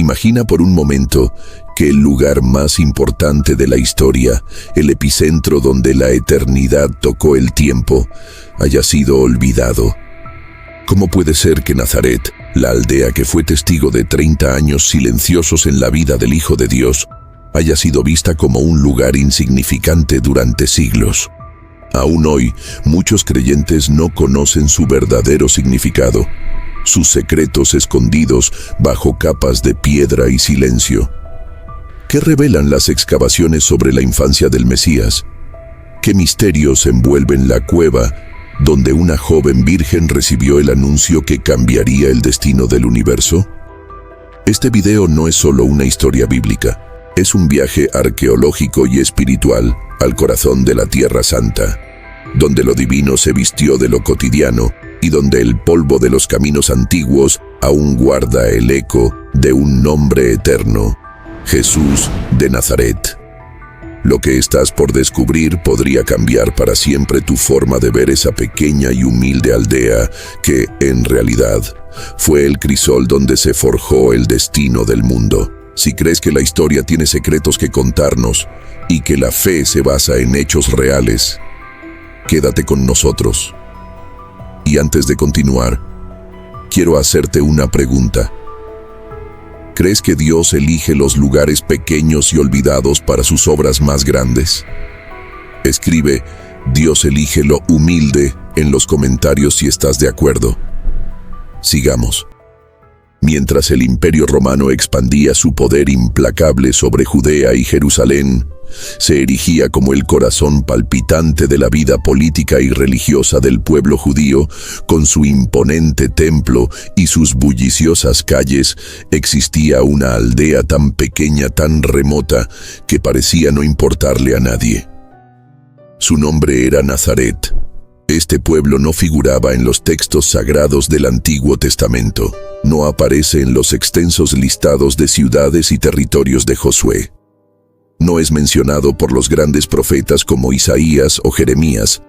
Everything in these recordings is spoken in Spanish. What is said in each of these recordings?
Imagina por un momento que el lugar más importante de la historia, el epicentro donde la eternidad tocó el tiempo, haya sido olvidado. ¿Cómo puede ser que Nazaret, la aldea que fue testigo de 30 años silenciosos en la vida del Hijo de Dios, haya sido vista como un lugar insignificante durante siglos? Aún hoy, muchos creyentes no conocen su verdadero significado, sus secretos escondidos bajo capas de piedra y silencio. ¿Qué revelan las excavaciones sobre la infancia del Mesías? ¿Qué misterios envuelven la cueva donde una joven virgen recibió el anuncio que cambiaría el destino del universo? Este video no es solo una historia bíblica, es un viaje arqueológico y espiritual al corazón de la Tierra Santa, donde lo divino se vistió de lo cotidiano y donde el polvo de los caminos antiguos aún guarda el eco de un nombre eterno: Jesús de Nazaret. Lo que estás por descubrir podría cambiar para siempre tu forma de ver esa pequeña y humilde aldea que, en realidad, fue el crisol donde se forjó el destino del mundo. Si crees que la historia tiene secretos que contarnos y que la fe se basa en hechos reales, quédate con nosotros. Y antes de continuar, quiero hacerte una pregunta. ¿Crees que Dios elige los lugares pequeños y olvidados para sus obras más grandes? Escribe "Dios elige lo humilde" en los comentarios si estás de acuerdo. Sigamos. Mientras el Imperio Romano expandía su poder implacable sobre Judea y Jerusalén, se erigía como el corazón palpitante de la vida política y religiosa del pueblo judío, con su imponente templo y sus bulliciosas calles, existía una aldea tan pequeña, tan remota, que parecía no importarle a nadie. Su nombre era Nazaret. Este pueblo no figuraba en los textos sagrados del Antiguo Testamento. No aparece en los extensos listados de ciudades y territorios de Josué. No es mencionado por los grandes profetas como Isaías o Jeremías.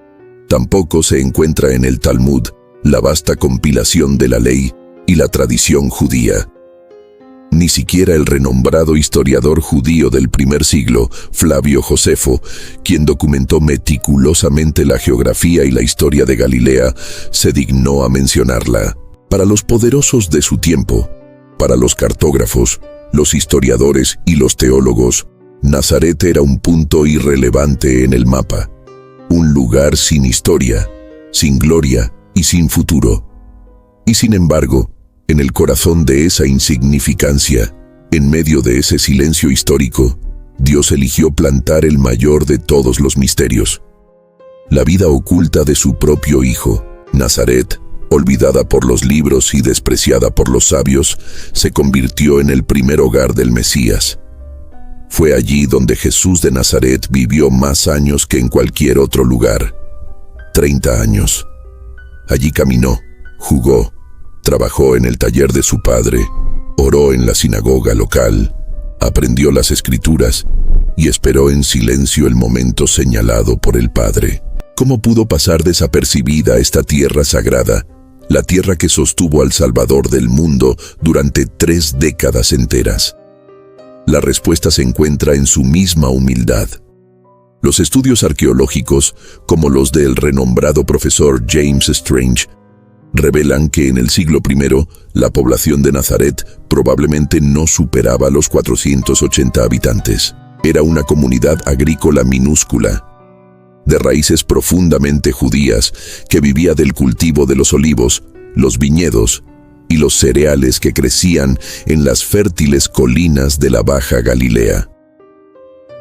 Tampoco se encuentra en el Talmud, la vasta compilación de la ley y la tradición judía. Ni siquiera el renombrado historiador judío del primer siglo, Flavio Josefo, quien documentó meticulosamente la geografía y la historia de Galilea, se dignó a mencionarla. Para los poderosos de su tiempo, para los cartógrafos, los historiadores y los teólogos, Nazaret era un punto irrelevante en el mapa, un lugar sin historia, sin gloria y sin futuro. Y sin embargo, en el corazón de esa insignificancia, en medio de ese silencio histórico, Dios eligió plantar el mayor de todos los misterios: la vida oculta de su propio Hijo. Nazaret, olvidada por los libros y despreciada por los sabios, se convirtió en el primer hogar del Mesías. Fue allí donde Jesús de Nazaret vivió más años que en cualquier otro lugar. 30 años. Allí caminó, jugó, trabajó en el taller de su padre, oró en la sinagoga local, aprendió las Escrituras y esperó en silencio el momento señalado por el Padre. ¿Cómo pudo pasar desapercibida esta tierra sagrada, la tierra que sostuvo al Salvador del mundo durante 3 décadas enteras? La respuesta se encuentra en su misma humildad. Los estudios arqueológicos, como los del renombrado profesor James Strange, revelan que en el siglo I, la población de Nazaret probablemente no superaba los 480 habitantes. Era una comunidad agrícola minúscula, de raíces profundamente judías, que vivía del cultivo de los olivos, los viñedos y los cereales que crecían en las fértiles colinas de la Baja Galilea.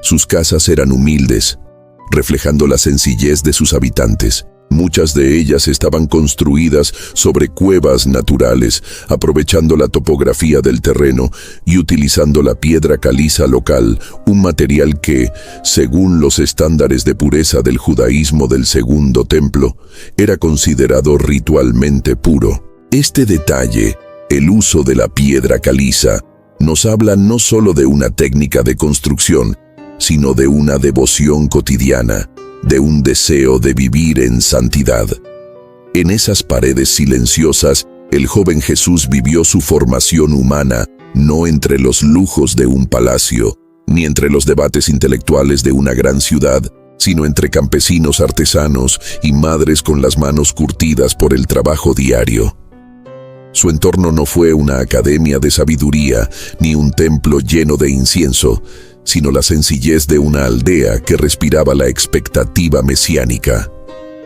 Sus casas eran humildes, reflejando la sencillez de sus habitantes. Muchas de ellas estaban construidas sobre cuevas naturales, aprovechando la topografía del terreno y utilizando la piedra caliza local, un material que, según los estándares de pureza del judaísmo del Segundo Templo, era considerado ritualmente puro. Este detalle, el uso de la piedra caliza, nos habla no solo de una técnica de construcción, sino de una devoción cotidiana, de un deseo de vivir en santidad. En esas paredes silenciosas, el joven Jesús vivió su formación humana no entre los lujos de un palacio, ni entre los debates intelectuales de una gran ciudad, sino entre campesinos artesanos y madres con las manos curtidas por el trabajo diario. Su entorno no fue una academia de sabiduría, ni un templo lleno de incienso, sino la sencillez de una aldea que respiraba la expectativa mesiánica,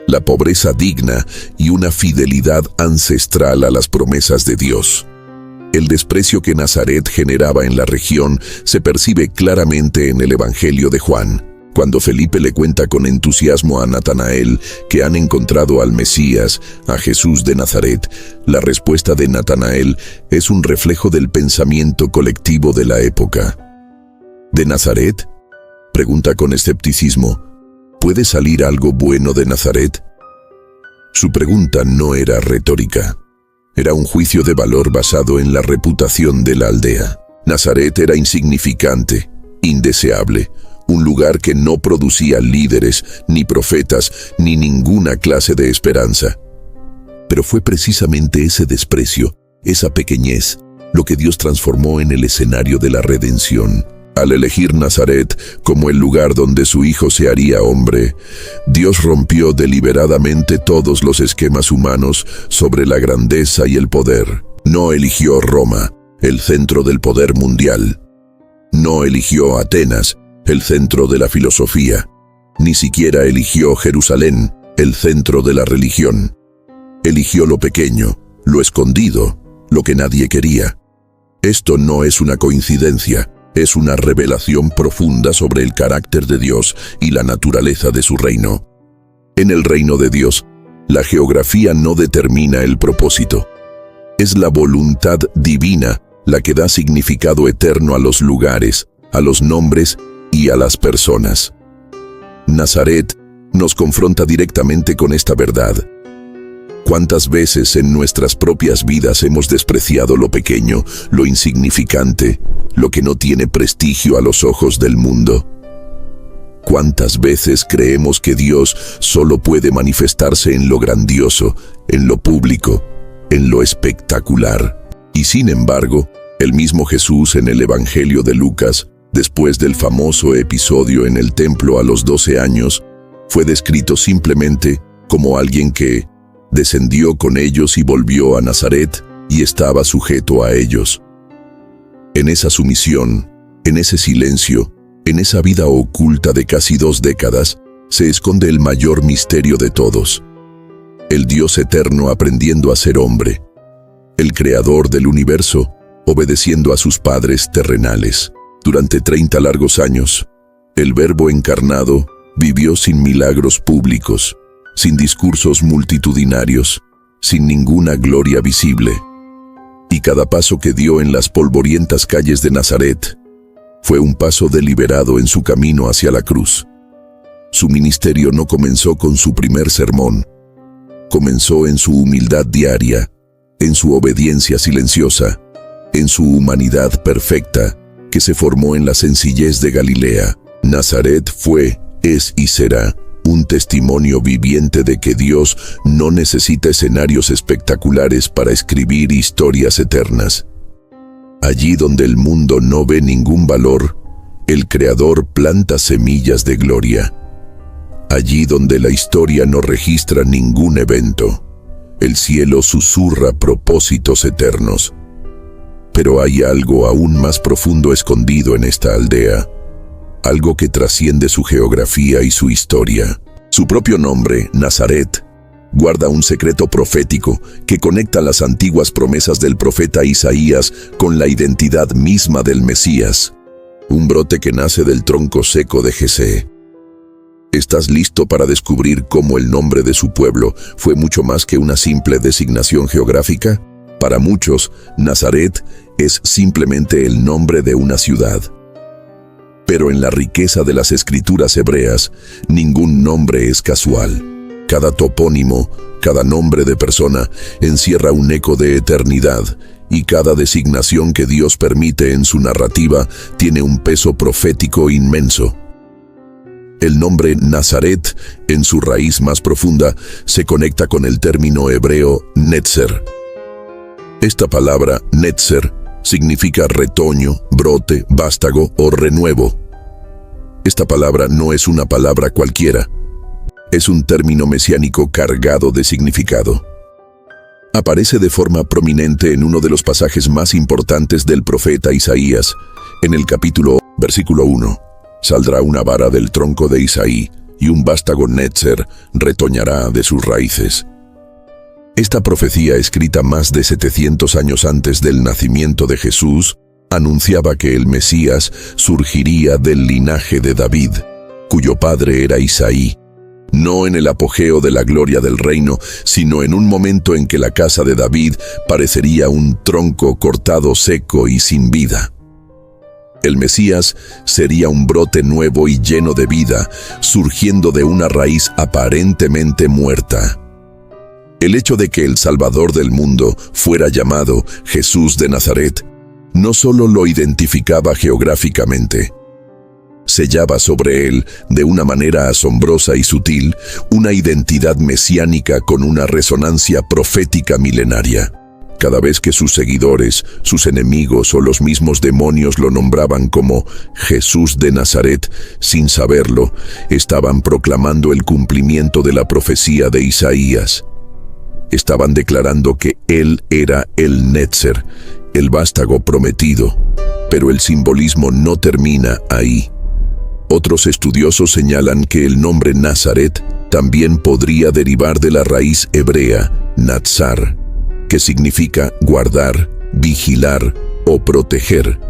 la pobreza digna y una fidelidad ancestral a las promesas de Dios. El desprecio que Nazaret generaba en la región se percibe claramente en el Evangelio de Juan. Cuando Felipe le cuenta con entusiasmo a Natanael que han encontrado al Mesías, a Jesús de Nazaret, la respuesta de Natanael es un reflejo del pensamiento colectivo de la época. ¿De Nazaret?, pregunta con escepticismo. ¿Puede salir algo bueno de Nazaret? Su pregunta no era retórica. Era un juicio de valor basado en la reputación de la aldea. Nazaret era insignificante, indeseable, un lugar que no producía líderes, ni profetas, ni ninguna clase de esperanza. Pero fue precisamente ese desprecio, esa pequeñez, lo que Dios transformó en el escenario de la redención. Al elegir Nazaret como el lugar donde su hijo se haría hombre, Dios rompió deliberadamente todos los esquemas humanos sobre la grandeza y el poder. No eligió Roma, el centro del poder mundial. No eligió Atenas, el centro de la filosofía. Ni siquiera eligió Jerusalén, el centro de la religión. Eligió lo pequeño, lo escondido, lo que nadie quería. Esto no es una coincidencia. Es una revelación profunda sobre el carácter de Dios y la naturaleza de su reino. En el reino de Dios, la geografía no determina el propósito. Es la voluntad divina la que da significado eterno a los lugares, a los nombres y a las personas. Nazaret nos confronta directamente con esta verdad. ¿Cuántas veces en nuestras propias vidas hemos despreciado lo pequeño, lo insignificante, lo que no tiene prestigio a los ojos del mundo? ¿Cuántas veces creemos que Dios solo puede manifestarse en lo grandioso, en lo público, en lo espectacular? Y sin embargo, el mismo Jesús en el Evangelio de Lucas, después del famoso episodio en el templo a los 12 años, fue descrito simplemente como alguien que descendió con ellos y volvió a Nazaret y estaba sujeto a ellos. En esa sumisión, en ese silencio, en esa vida oculta de casi 2 décadas, se esconde el mayor misterio de todos. El Dios eterno aprendiendo a ser hombre. El creador del universo, obedeciendo a sus padres terrenales. Durante 30 largos años, el Verbo encarnado vivió sin milagros públicos, sin discursos multitudinarios, sin ninguna gloria visible. Y cada paso que dio en las polvorientas calles de Nazaret fue un paso deliberado en su camino hacia la cruz. Su ministerio no comenzó con su primer sermón. Comenzó en su humildad diaria, en su obediencia silenciosa, en su humanidad perfecta, que se formó en la sencillez de Galilea. Nazaret fue, es y será un testimonio viviente de que Dios no necesita escenarios espectaculares para escribir historias eternas. Allí donde el mundo no ve ningún valor, el Creador planta semillas de gloria. Allí donde la historia no registra ningún evento, el cielo susurra propósitos eternos. Pero hay algo aún más profundo escondido en esta aldea. Algo que trasciende su geografía y su historia. Su propio nombre, Nazaret, guarda un secreto profético que conecta las antiguas promesas del profeta Isaías con la identidad misma del Mesías, un brote que nace del tronco seco de Jesé. ¿Estás listo para descubrir cómo el nombre de su pueblo fue mucho más que una simple designación geográfica? Para muchos, Nazaret es simplemente el nombre de una ciudad. Pero en la riqueza de las escrituras hebreas, ningún nombre es casual. Cada topónimo, cada nombre de persona, encierra un eco de eternidad, y cada designación que Dios permite en su narrativa tiene un peso profético inmenso. El nombre Nazaret, en su raíz más profunda, se conecta con el término hebreo Netzer. Esta palabra, Netzer, significa retoño, brote, vástago o renuevo. Esta palabra no es una palabra cualquiera. Es un término mesiánico cargado de significado. Aparece de forma prominente en uno de los pasajes más importantes del profeta Isaías, en el capítulo, versículo 1. Saldrá una vara del tronco de Isaí, y un vástago Netzer retoñará de sus raíces. Esta profecía, escrita más de 700 años antes del nacimiento de Jesús, anunciaba que el Mesías surgiría del linaje de David, cuyo padre era Isaí, no en el apogeo de la gloria del reino, sino en un momento en que la casa de David parecería un tronco cortado seco y sin vida. El Mesías sería un brote nuevo y lleno de vida, surgiendo de una raíz aparentemente muerta. El hecho de que el Salvador del mundo fuera llamado Jesús de Nazaret no solo lo identificaba geográficamente, sellaba sobre él, de una manera asombrosa y sutil, una identidad mesiánica con una resonancia profética milenaria. Cada vez que sus seguidores, sus enemigos o los mismos demonios lo nombraban como Jesús de Nazaret, sin saberlo, estaban proclamando el cumplimiento de la profecía de Isaías. Estaban declarando que él era el Netzer, el vástago prometido, pero el simbolismo no termina ahí. Otros estudiosos señalan que el nombre Nazaret también podría derivar de la raíz hebrea Natsar, que significa guardar, vigilar o proteger.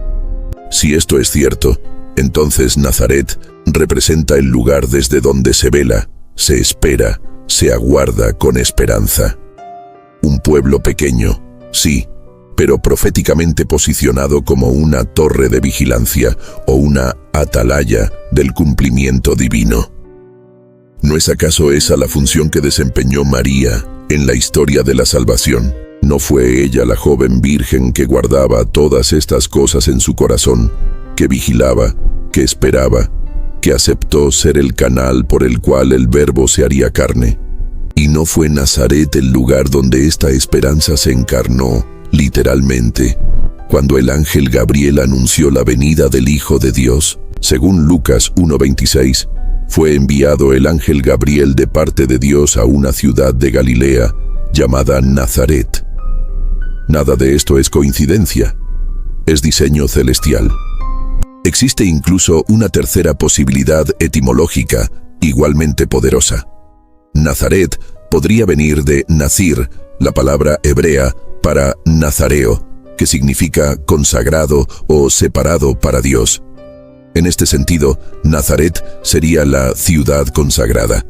Si esto es cierto, entonces Nazaret representa el lugar desde donde se vela, se espera, se aguarda con esperanza. Un pueblo pequeño, sí, pero proféticamente posicionado como una torre de vigilancia o una atalaya del cumplimiento divino. ¿No es acaso esa la función que desempeñó María en la historia de la salvación? ¿No fue ella la joven virgen que guardaba todas estas cosas en su corazón, que vigilaba, que esperaba, que aceptó ser el canal por el cual el Verbo se haría carne? ¿Y no fue Nazaret el lugar donde esta esperanza se encarnó, literalmente, cuando el ángel Gabriel anunció la venida del Hijo de Dios? Según Lucas 1:26, fue enviado el ángel Gabriel de parte de Dios a una ciudad de Galilea llamada Nazaret. Nada de esto es coincidencia, es diseño celestial. Existe incluso una tercera posibilidad etimológica, igualmente poderosa. Nazaret podría venir de Nazir, la palabra hebrea para nazareo, que significa consagrado o separado para Dios. En este sentido, Nazaret sería la ciudad consagrada.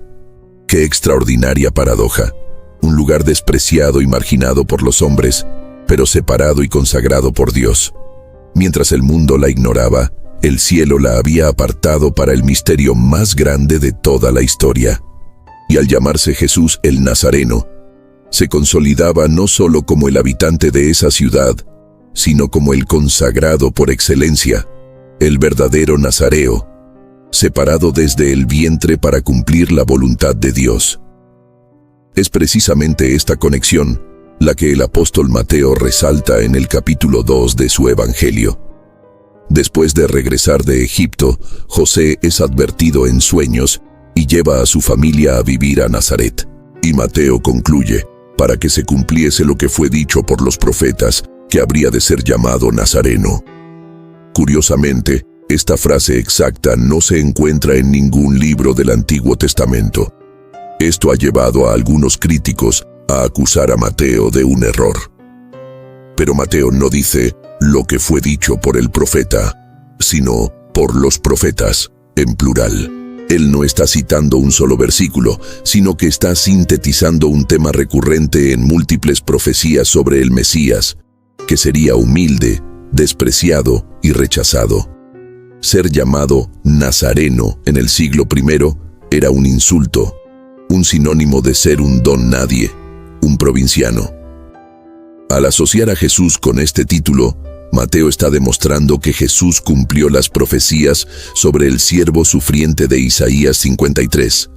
¡Qué extraordinaria paradoja! Un lugar despreciado y marginado por los hombres, pero separado y consagrado por Dios. Mientras el mundo la ignoraba, el cielo la había apartado para el misterio más grande de toda la historia. Y al llamarse Jesús el Nazareno, se consolidaba no solo como el habitante de esa ciudad, sino como el consagrado por excelencia, el verdadero nazareo, separado desde el vientre para cumplir la voluntad de Dios. Es precisamente esta conexión la que el apóstol Mateo resalta en el capítulo 2 de su Evangelio. Después de regresar de Egipto, José es advertido en sueños y lleva a su familia a vivir a Nazaret. Y Mateo concluye, para que se cumpliese lo que fue dicho por los profetas, que habría de ser llamado Nazareno. Curiosamente, esta frase exacta no se encuentra en ningún libro del Antiguo Testamento. Esto ha llevado a algunos críticos a acusar a Mateo de un error. Pero Mateo no dice lo que fue dicho por el profeta, sino por los profetas, en plural. Él no está citando un solo versículo, sino que está sintetizando un tema recurrente en múltiples profecías sobre el Mesías, que sería humilde, despreciado y rechazado. Ser llamado Nazareno en el siglo I era un insulto, un sinónimo de ser un don nadie, un provinciano. Al asociar a Jesús con este título, Mateo está demostrando que Jesús cumplió las profecías sobre el siervo sufriente de Isaías 53,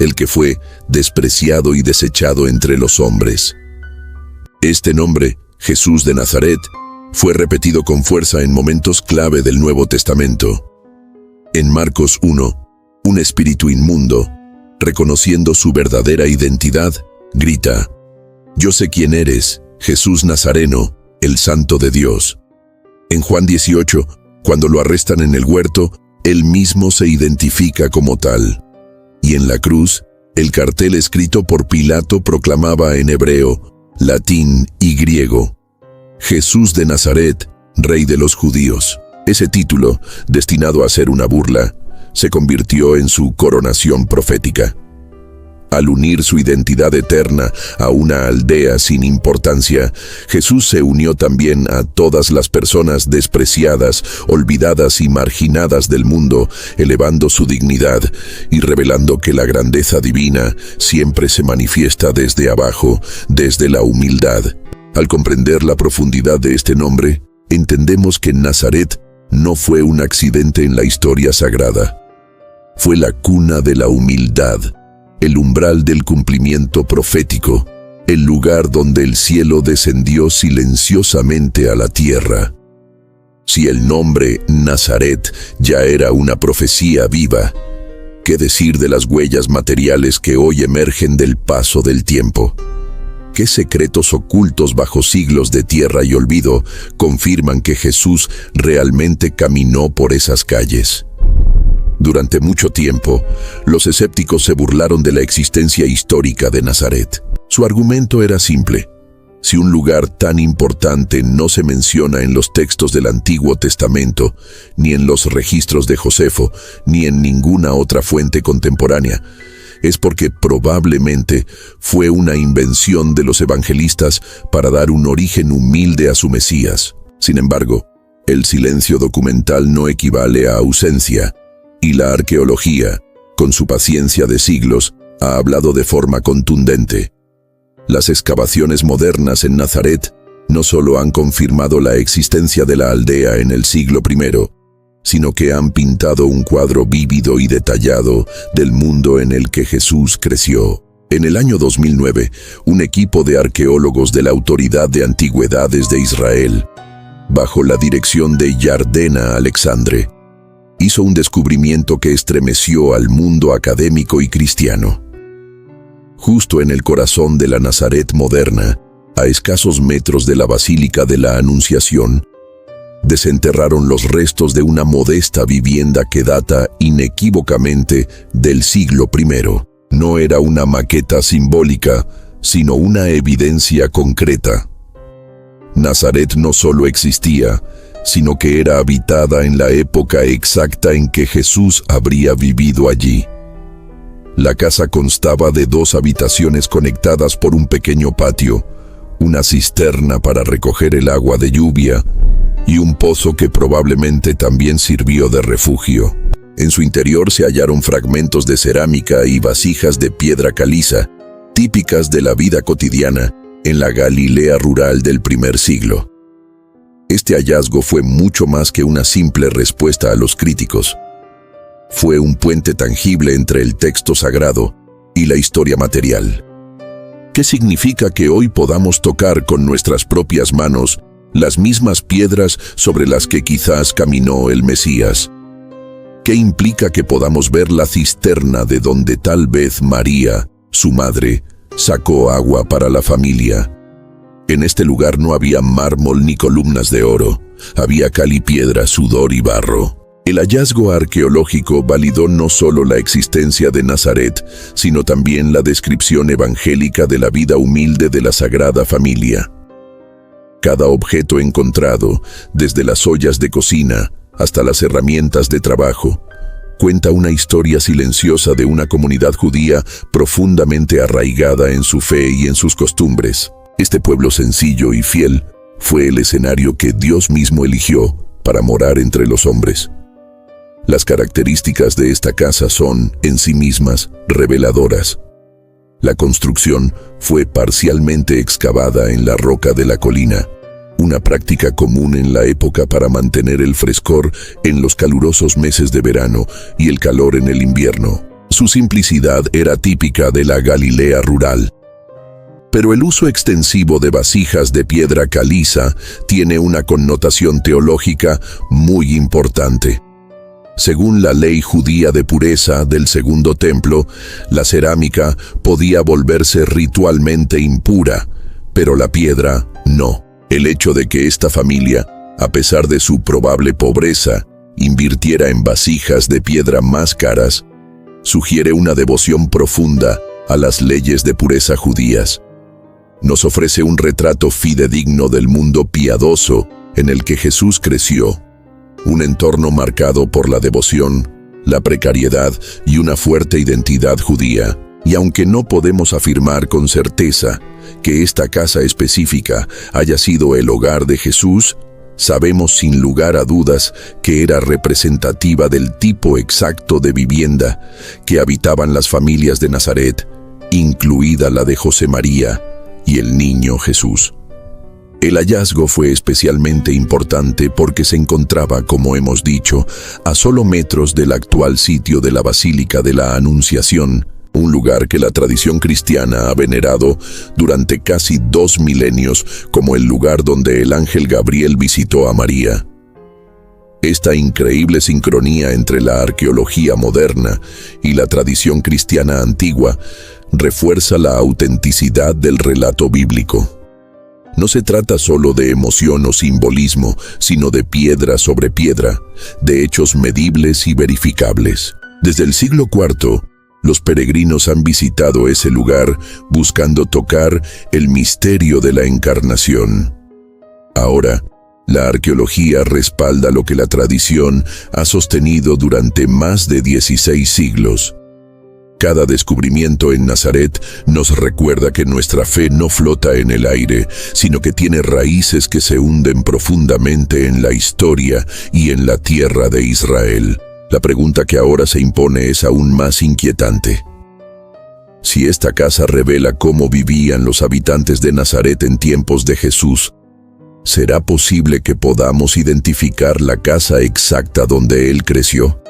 el que fue despreciado y desechado entre los hombres. Este nombre, Jesús de Nazaret, Fue repetido con fuerza en momentos clave del Nuevo Testamento. En Marcos 1, un espíritu inmundo, reconociendo su verdadera identidad, grita: «Yo sé quién eres, Jesús Nazareno, el Santo de Dios». En Juan 18, cuando lo arrestan en el huerto, él mismo se identifica como tal. Y en la cruz, el cartel escrito por Pilato proclamaba en hebreo, latín y griego: «Jesús de Nazaret, Rey de los Judíos». Ese título, destinado a ser una burla, se convirtió en su coronación profética. Al unir su identidad eterna a una aldea sin importancia, Jesús se unió también a todas las personas despreciadas, olvidadas y marginadas del mundo, elevando su dignidad y revelando que la grandeza divina siempre se manifiesta desde abajo, desde la humildad. Al comprender la profundidad de este nombre, entendemos que Nazaret no fue un accidente en la historia sagrada. Fue la cuna de la humildad, el umbral del cumplimiento profético, el lugar donde el cielo descendió silenciosamente a la tierra. Si el nombre Nazaret ya era una profecía viva, ¿qué decir de las huellas materiales que hoy emergen del paso del tiempo? ¿Qué secretos ocultos bajo siglos de tierra y olvido confirman que Jesús realmente caminó por esas calles? Durante mucho tiempo, los escépticos se burlaron de la existencia histórica de Nazaret. Su argumento era simple: si un lugar tan importante no se menciona en los textos del Antiguo Testamento, ni en los registros de Josefo, ni en ninguna otra fuente contemporánea, es porque probablemente fue una invención de los evangelistas para dar un origen humilde a su Mesías. Sin embargo, el silencio documental no equivale a ausencia, y la arqueología, con su paciencia de siglos, ha hablado de forma contundente. Las excavaciones modernas en Nazaret no solo han confirmado la existencia de la aldea en el siglo I, sino que han pintado un cuadro vívido y detallado del mundo en el que Jesús creció. En el año 2009, un equipo de arqueólogos de la Autoridad de Antigüedades de Israel, bajo la dirección de Yardena Alexandre, hizo un descubrimiento que estremeció al mundo académico y cristiano. Justo en el corazón de la Nazaret moderna, a escasos metros de la Basílica de la Anunciación, desenterraron los restos de una modesta vivienda que data inequívocamente del siglo I. No era una maqueta simbólica, sino una evidencia concreta. Nazaret no solo existía, sino que era habitada en la época exacta en que Jesús habría vivido allí. La casa constaba de 2 habitaciones conectadas por un pequeño patio, una cisterna para recoger el agua de lluvia y un pozo que probablemente también sirvió de refugio. En su interior se hallaron fragmentos de cerámica y vasijas de piedra caliza, típicas de la vida cotidiana en la Galilea rural del primer siglo. Este hallazgo fue mucho más que una simple respuesta a los críticos. Fue un puente tangible entre el texto sagrado y la historia material. ¿Qué significa que hoy podamos tocar con nuestras propias manos las mismas piedras sobre las que quizás caminó el Mesías? ¿Qué implica que podamos ver la cisterna de donde tal vez María, su madre, sacó agua para la familia? En este lugar no había mármol ni columnas de oro, había cal y piedra, sudor y barro. El hallazgo arqueológico validó no solo la existencia de Nazaret, sino también la descripción evangélica de la vida humilde de la Sagrada Familia. Cada objeto encontrado, desde las ollas de cocina hasta las herramientas de trabajo, cuenta una historia silenciosa de una comunidad judía profundamente arraigada en su fe y en sus costumbres. Este pueblo sencillo y fiel fue el escenario que Dios mismo eligió para morar entre los hombres. Las características de esta casa son, en sí mismas, reveladoras. La construcción fue parcialmente excavada en la roca de la colina, una práctica común en la época para mantener el frescor en los calurosos meses de verano y el calor en el invierno. Su simplicidad era típica de la Galilea rural. Pero el uso extensivo de vasijas de piedra caliza tiene una connotación teológica muy importante. Según la ley judía de pureza del Segundo Templo, la cerámica podía volverse ritualmente impura, pero la piedra no. El hecho de que esta familia, a pesar de su probable pobreza, invirtiera en vasijas de piedra más caras, sugiere una devoción profunda a las leyes de pureza judías. Nos ofrece un retrato fidedigno del mundo piadoso en el que Jesús creció, un entorno marcado por la devoción, la precariedad y una fuerte identidad judía. Y aunque no podemos afirmar con certeza que esta casa específica haya sido el hogar de Jesús, sabemos sin lugar a dudas que era representativa del tipo exacto de vivienda que habitaban las familias de Nazaret, incluida la de José María y el niño Jesús. El hallazgo fue especialmente importante porque se encontraba, como hemos dicho, a solo metros del actual sitio de la Basílica de la Anunciación, un lugar que la tradición cristiana ha venerado durante casi 2 milenios como el lugar donde el ángel Gabriel visitó a María. Esta increíble sincronía entre la arqueología moderna y la tradición cristiana antigua refuerza la autenticidad del relato bíblico. No se trata solo de emoción o simbolismo, sino de piedra sobre piedra, de hechos medibles y verificables. Desde el siglo IV, los peregrinos han visitado ese lugar buscando tocar el misterio de la encarnación. Ahora, la arqueología respalda lo que la tradición ha sostenido durante más de 16 siglos. Cada descubrimiento en Nazaret nos recuerda que nuestra fe no flota en el aire, sino que tiene raíces que se hunden profundamente en la historia y en la tierra de Israel. La pregunta que ahora se impone es aún más inquietante. Si esta casa revela cómo vivían los habitantes de Nazaret en tiempos de Jesús, ¿será posible que podamos identificar la casa exacta donde él creció?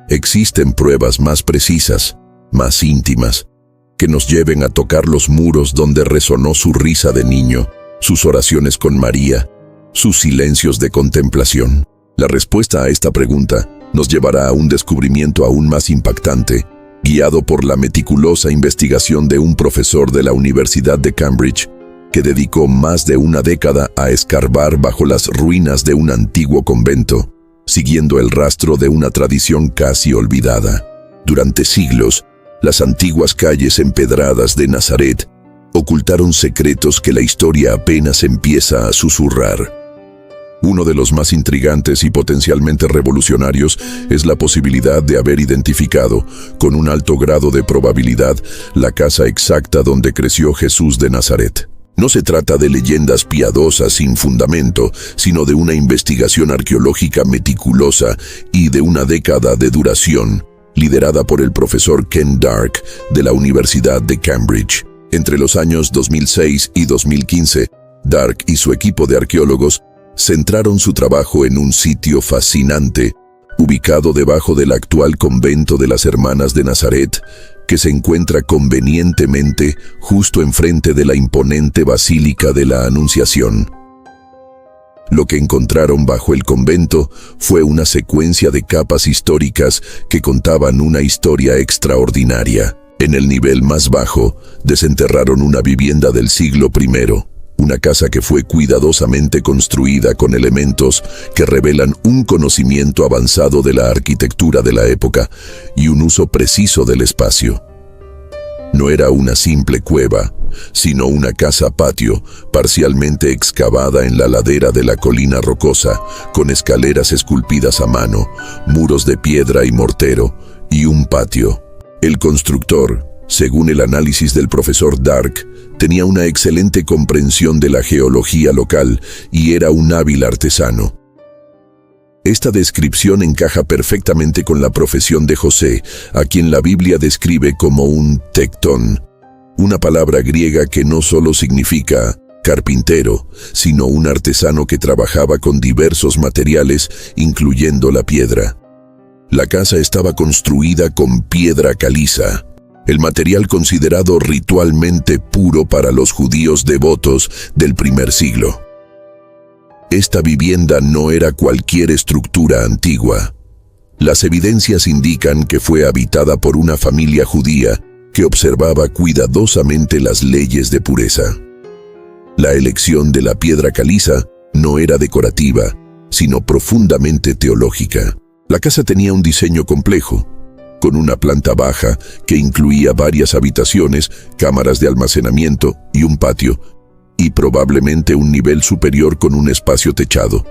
Existen pruebas más precisas, más íntimas, que nos lleven a tocar los muros donde resonó su risa de niño, sus oraciones con María, sus silencios de contemplación. La respuesta a esta pregunta nos llevará a un descubrimiento aún más impactante, guiado por la meticulosa investigación de un profesor de la Universidad de Cambridge, que dedicó más de una década a escarbar bajo las ruinas de un antiguo convento, siguiendo el rastro de una tradición casi olvidada. Durante siglos, las antiguas calles empedradas de Nazaret ocultaron secretos que la historia apenas empieza a susurrar. Uno de los más intrigantes y potencialmente revolucionarios es la posibilidad de haber identificado, con un alto grado de probabilidad, la casa exacta donde creció Jesús de Nazaret. No se trata de leyendas piadosas sin fundamento, sino de una investigación arqueológica meticulosa y de una década de duración, liderada por el profesor Ken Dark de la Universidad de Cambridge. Entre los años 2006 y 2015, Dark y su equipo de arqueólogos centraron su trabajo en un sitio fascinante, ubicado debajo del actual convento de las Hermanas de Nazaret, que se encuentra convenientemente justo enfrente de la imponente Basílica de la Anunciación. Lo que encontraron bajo el convento fue una secuencia de capas históricas que contaban una historia extraordinaria. En el nivel más bajo, desenterraron una vivienda del siglo I, una casa que fue cuidadosamente construida con elementos que revelan un conocimiento avanzado de la arquitectura de la época y un uso preciso del espacio. No era una simple cueva, sino una casa-patio parcialmente excavada en la ladera de la colina rocosa, con escaleras esculpidas a mano, muros de piedra y mortero, y un patio. El constructor, según el análisis del profesor Dark, tenía una excelente comprensión de la geología local y era un hábil artesano. Esta descripción encaja perfectamente con la profesión de José, a quien la Biblia describe como un tectón, una palabra griega que no solo significa carpintero, sino un artesano que trabajaba con diversos materiales, incluyendo la piedra. La casa estaba construida con piedra caliza, el material considerado ritualmente puro para los judíos devotos del primer siglo. Esta vivienda no era cualquier estructura antigua. Las evidencias indican que fue habitada por una familia judía que observaba cuidadosamente las leyes de pureza. La elección de la piedra caliza no era decorativa, sino profundamente teológica. La casa tenía un diseño complejo, con una planta baja que incluía varias habitaciones, cámaras de almacenamiento y un patio, y probablemente un nivel superior con un espacio techado.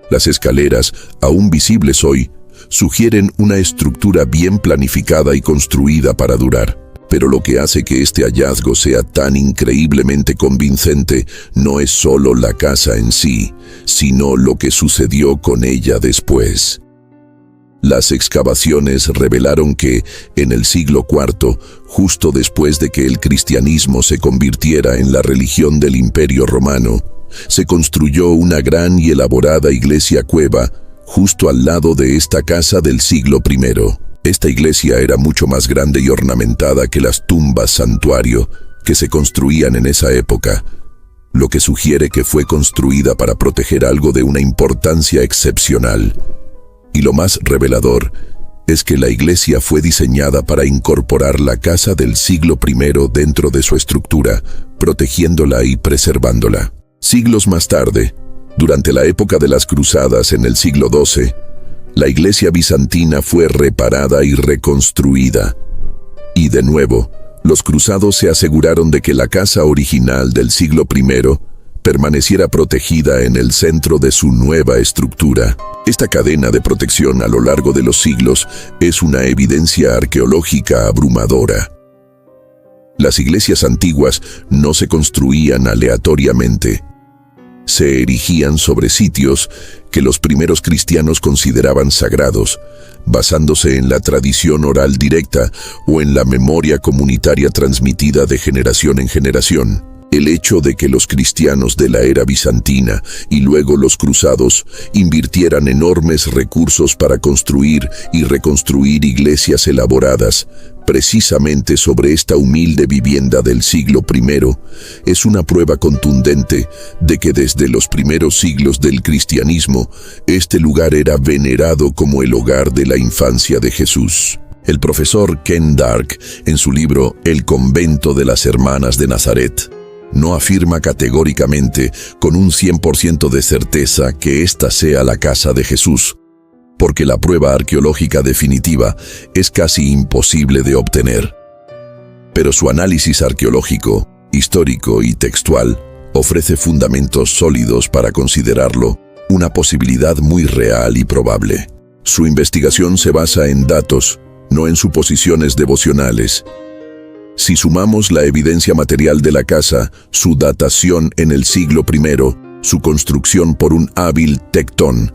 Las escaleras, aún visibles hoy, sugieren una estructura bien planificada y construida para durar. Pero lo que hace que este hallazgo sea tan increíblemente convincente no es solo la casa en sí, sino lo que sucedió con ella después. Las excavaciones revelaron que, en el siglo IV, justo después de que el cristianismo se convirtiera en la religión del Imperio Romano, se construyó una gran y elaborada iglesia-cueva justo al lado de esta casa del siglo I. Esta iglesia era mucho más grande y ornamentada que las tumbas santuario que se construían en esa época, lo que sugiere que fue construida para proteger algo de una importancia excepcional. Y lo más revelador es que la iglesia fue diseñada para incorporar la casa del siglo I dentro de su estructura, protegiéndola y preservándola. Siglos más tarde, durante la época de las Cruzadas en el siglo XII, la iglesia bizantina fue reparada y reconstruida. Y de nuevo, los cruzados se aseguraron de que la casa original del siglo I permaneciera protegida en el centro de su nueva estructura. Esta cadena de protección a lo largo de los siglos es una evidencia arqueológica abrumadora. Las iglesias antiguas no se construían aleatoriamente. Se erigían sobre sitios que los primeros cristianos consideraban sagrados, basándose en la tradición oral directa o en la memoria comunitaria transmitida de generación en generación. El hecho de que los cristianos de la era bizantina y luego los cruzados invirtieran enormes recursos para construir y reconstruir iglesias elaboradas precisamente sobre esta humilde vivienda del siglo I es una prueba contundente de que desde los primeros siglos del cristianismo este lugar era venerado como el hogar de la infancia de Jesús. El profesor Ken Dark, en su libro El convento de las hermanas de Nazaret, no afirma categóricamente con un 100% de certeza que esta sea la casa de Jesús, porque la prueba arqueológica definitiva es casi imposible de obtener. Pero su análisis arqueológico, histórico y textual ofrece fundamentos sólidos para considerarlo una posibilidad muy real y probable. Su investigación se basa en datos, no en suposiciones devocionales. Si sumamos la evidencia material de la casa, su datación en el siglo I, su construcción por un hábil tectón,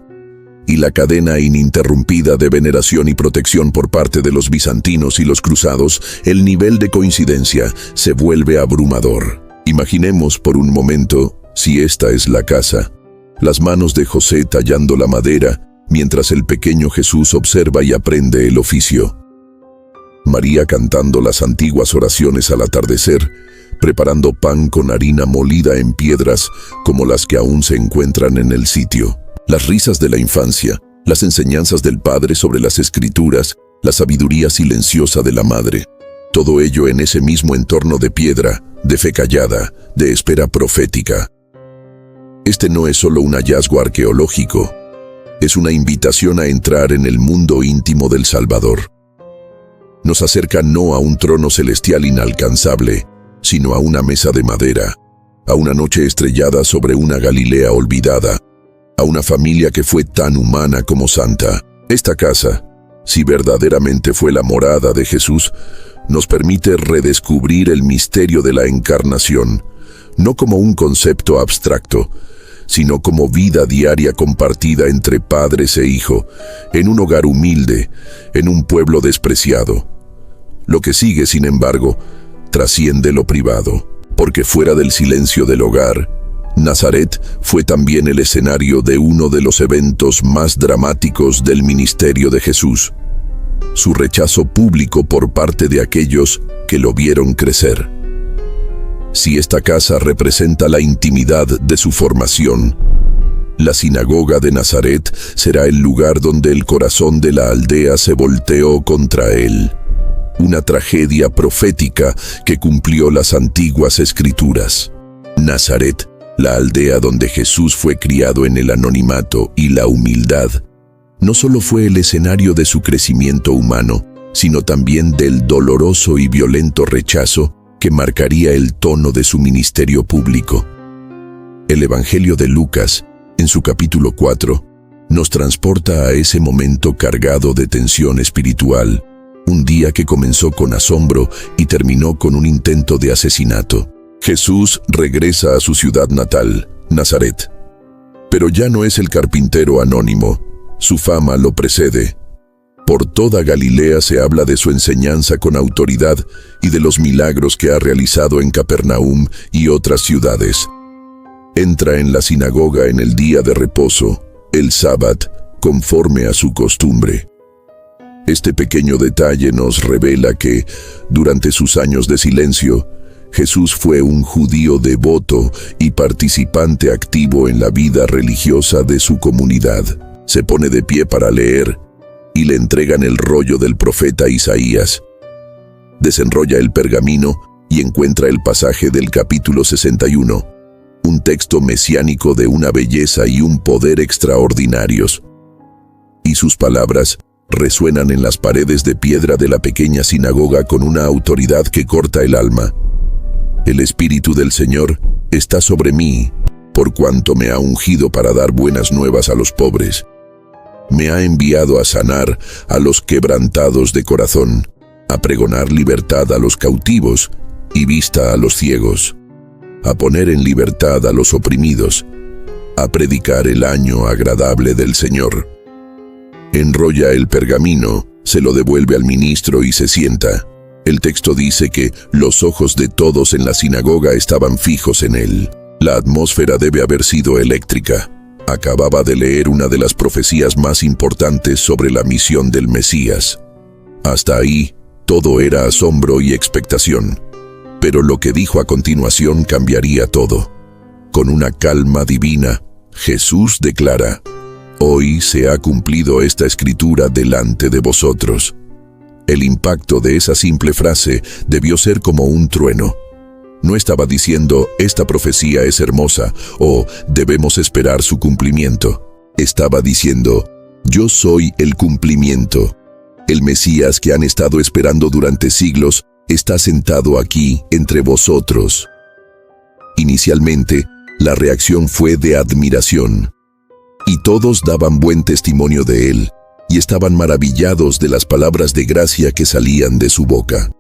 y la cadena ininterrumpida de veneración y protección por parte de los bizantinos y los cruzados, el nivel de coincidencia se vuelve abrumador. Imaginemos por un momento, si esta es la casa, las manos de José tallando la madera, mientras el pequeño Jesús observa y aprende el oficio. María cantando las antiguas oraciones al atardecer, preparando pan con harina molida en piedras como las que aún se encuentran en el sitio. Las risas de la infancia, las enseñanzas del padre sobre las escrituras, la sabiduría silenciosa de la madre. Todo ello en ese mismo entorno de piedra, de fe callada, de espera profética. Este no es solo un hallazgo arqueológico, es una invitación a entrar en el mundo íntimo del Salvador. Nos acerca no a un trono celestial inalcanzable, sino a una mesa de madera, a una noche estrellada sobre una Galilea olvidada, a una familia que fue tan humana como santa. Esta casa, si verdaderamente fue la morada de Jesús, nos permite redescubrir el misterio de la encarnación, no como un concepto abstracto, sino como vida diaria compartida entre padres e hijo, en un hogar humilde, en un pueblo despreciado. Lo que sigue, sin embargo, trasciende lo privado, porque fuera del silencio del hogar, Nazaret fue también el escenario de uno de los eventos más dramáticos del ministerio de Jesús. Su rechazo público por parte de aquellos que lo vieron crecer. Si esta casa representa la intimidad de su formación, la sinagoga de Nazaret será el lugar donde el corazón de la aldea se volteó contra él. Una tragedia profética que cumplió las antiguas escrituras. Nazaret, la aldea donde Jesús fue criado en el anonimato y la humildad, no solo fue el escenario de su crecimiento humano, sino también del doloroso y violento rechazo que marcaría el tono de su ministerio público. El Evangelio de Lucas, en su capítulo 4, nos transporta a ese momento cargado de tensión espiritual, un día que comenzó con asombro y terminó con un intento de asesinato. Jesús regresa a su ciudad natal, Nazaret. Pero ya no es el carpintero anónimo, su fama lo precede. Por toda Galilea se habla de su enseñanza con autoridad y de los milagros que ha realizado en Capernaum y otras ciudades. Entra en la sinagoga en el día de reposo, el sábado, conforme a su costumbre. Este pequeño detalle nos revela que, durante sus años de silencio, Jesús fue un judío devoto y participante activo en la vida religiosa de su comunidad. Se pone de pie para leer y le entregan el rollo del profeta Isaías. Desenrolla el pergamino y encuentra el pasaje del capítulo 61, un texto mesiánico de una belleza y un poder extraordinarios. Y sus palabras resuenan en las paredes de piedra de la pequeña sinagoga con una autoridad que corta el alma. El Espíritu del Señor está sobre mí, por cuanto me ha ungido para dar buenas nuevas a los pobres. Me ha enviado a sanar a los quebrantados de corazón, a pregonar libertad a los cautivos y vista a los ciegos, a poner en libertad a los oprimidos, a predicar el año agradable del Señor. Enrolla el pergamino, se lo devuelve al ministro y se sienta. El texto dice que los ojos de todos en la sinagoga estaban fijos en él. La atmósfera debe haber sido eléctrica. Acababa de leer una de las profecías más importantes sobre la misión del Mesías. Hasta ahí, todo era asombro y expectación. Pero lo que dijo a continuación cambiaría todo. Con una calma divina, Jesús declara: «Hoy se ha cumplido esta escritura delante de vosotros». El impacto de esa simple frase debió ser como un trueno. No estaba diciendo, esta profecía es hermosa, o debemos esperar su cumplimiento. Estaba diciendo, yo soy el cumplimiento. El Mesías que han estado esperando durante siglos está sentado aquí entre vosotros. Inicialmente, la reacción fue de admiración. Y todos daban buen testimonio de él, y estaban maravillados de las palabras de gracia que salían de su boca.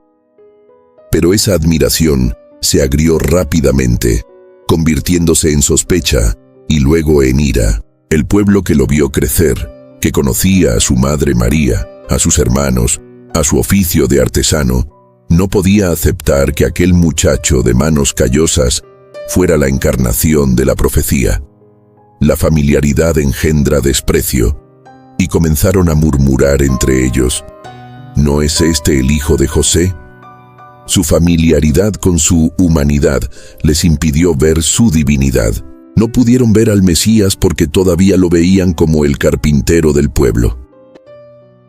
Pero esa admiración se agrió rápidamente, convirtiéndose en sospecha y luego en ira. El pueblo que lo vio crecer, que conocía a su madre María, a sus hermanos, a su oficio de artesano, no podía aceptar que aquel muchacho de manos callosas fuera la encarnación de la profecía. La familiaridad engendra desprecio, y comenzaron a murmurar entre ellos, ¿no es este el hijo de José? Su familiaridad con su humanidad les impidió ver su divinidad. No pudieron ver al Mesías porque todavía lo veían como el carpintero del pueblo.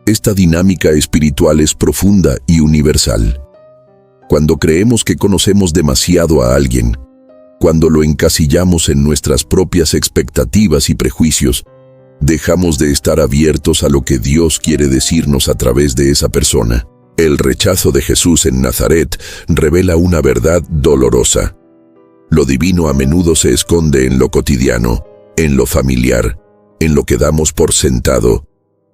Esta dinámica espiritual es profunda y universal. Cuando creemos que conocemos demasiado a alguien, cuando lo encasillamos en nuestras propias expectativas y prejuicios, dejamos de estar abiertos a lo que Dios quiere decirnos a través de esa persona. El rechazo de Jesús en Nazaret revela una verdad dolorosa. Lo divino a menudo se esconde en lo cotidiano, en lo familiar, en lo que damos por sentado,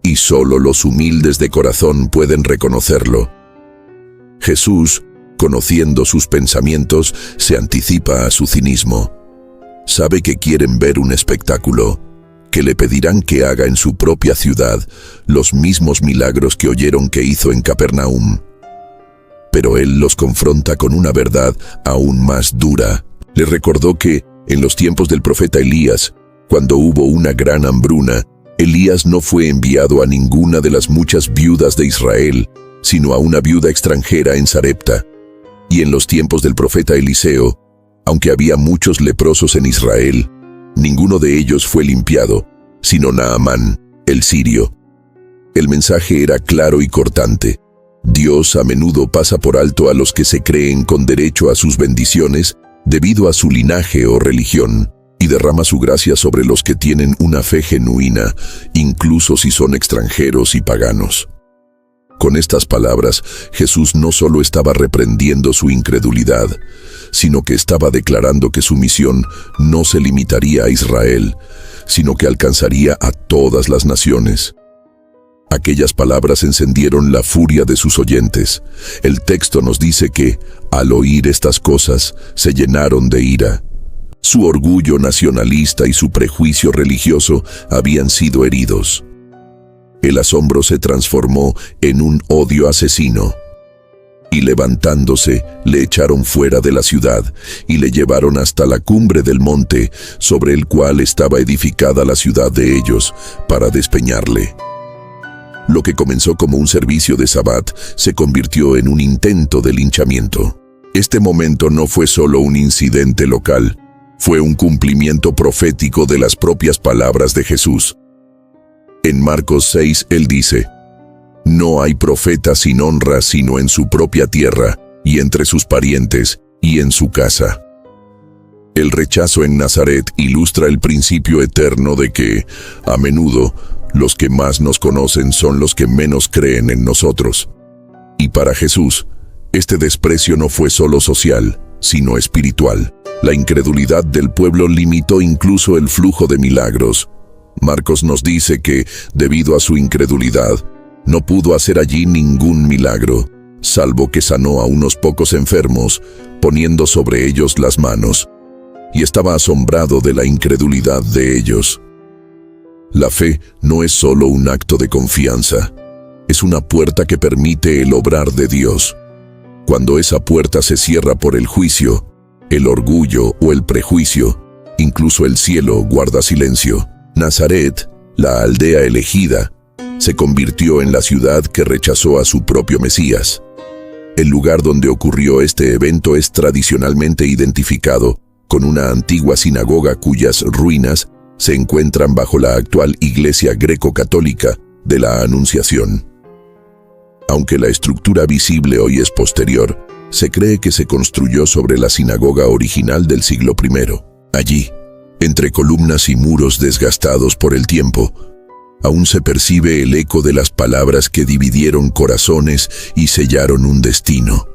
y solo los humildes de corazón pueden reconocerlo. Jesús, conociendo sus pensamientos, se anticipa a su cinismo. Sabe que quieren ver un espectáculo, que le pedirán que haga en su propia ciudad los mismos milagros que oyeron que hizo en Capernaum. Pero él los confronta con una verdad aún más dura. Les recordó que, en los tiempos del profeta Elías, cuando hubo una gran hambruna, Elías no fue enviado a ninguna de las muchas viudas de Israel, sino a una viuda extranjera en Sarepta, Y en los tiempos del profeta Eliseo, aunque había muchos leprosos en Israel, ninguno de ellos fue limpiado, sino Naamán, el sirio. El mensaje era claro y cortante. Dios a menudo pasa por alto a los que se creen con derecho a sus bendiciones debido a su linaje o religión, y derrama su gracia sobre los que tienen una fe genuina, incluso si son extranjeros y paganos. Con estas palabras, Jesús no solo estaba reprendiendo su incredulidad, sino que estaba declarando que su misión no se limitaría a Israel, sino que alcanzaría a todas las naciones. Aquellas palabras encendieron la furia de sus oyentes. El texto nos dice que, al oír estas cosas, se llenaron de ira. Su orgullo nacionalista y su prejuicio religioso habían sido heridos. El asombro se transformó en un odio asesino. Y levantándose, le echaron fuera de la ciudad y le llevaron hasta la cumbre del monte sobre el cual estaba edificada la ciudad de ellos, para despeñarle. Lo que comenzó como un servicio de sabbat se convirtió en un intento de linchamiento. Este momento no fue solo un incidente local, fue un cumplimiento profético de las propias palabras de Jesús. En Marcos 6 él dice: «No hay profeta sin honra sino en su propia tierra, y entre sus parientes, y en su casa». El rechazo en Nazaret ilustra el principio eterno de que, a menudo, los que más nos conocen son los que menos creen en nosotros. Y para Jesús, este desprecio no fue solo social, sino espiritual. La incredulidad del pueblo limitó incluso el flujo de milagros. Marcos nos dice que, debido a su incredulidad, no pudo hacer allí ningún milagro, salvo que sanó a unos pocos enfermos, poniendo sobre ellos las manos, y estaba asombrado de la incredulidad de ellos. La fe no es solo un acto de confianza, es una puerta que permite el obrar de Dios. Cuando esa puerta se cierra por el juicio, el orgullo o el prejuicio, incluso el cielo guarda silencio. Nazaret, la aldea elegida, se convirtió en la ciudad que rechazó a su propio Mesías. El lugar donde ocurrió este evento es tradicionalmente identificado con una antigua sinagoga cuyas ruinas se encuentran bajo la actual iglesia greco-católica de la Anunciación. Aunque la estructura visible hoy es posterior, se cree que se construyó sobre la sinagoga original del siglo I. Allí, entre columnas y muros desgastados por el tiempo, aún se percibe el eco de las palabras que dividieron corazones y sellaron un destino.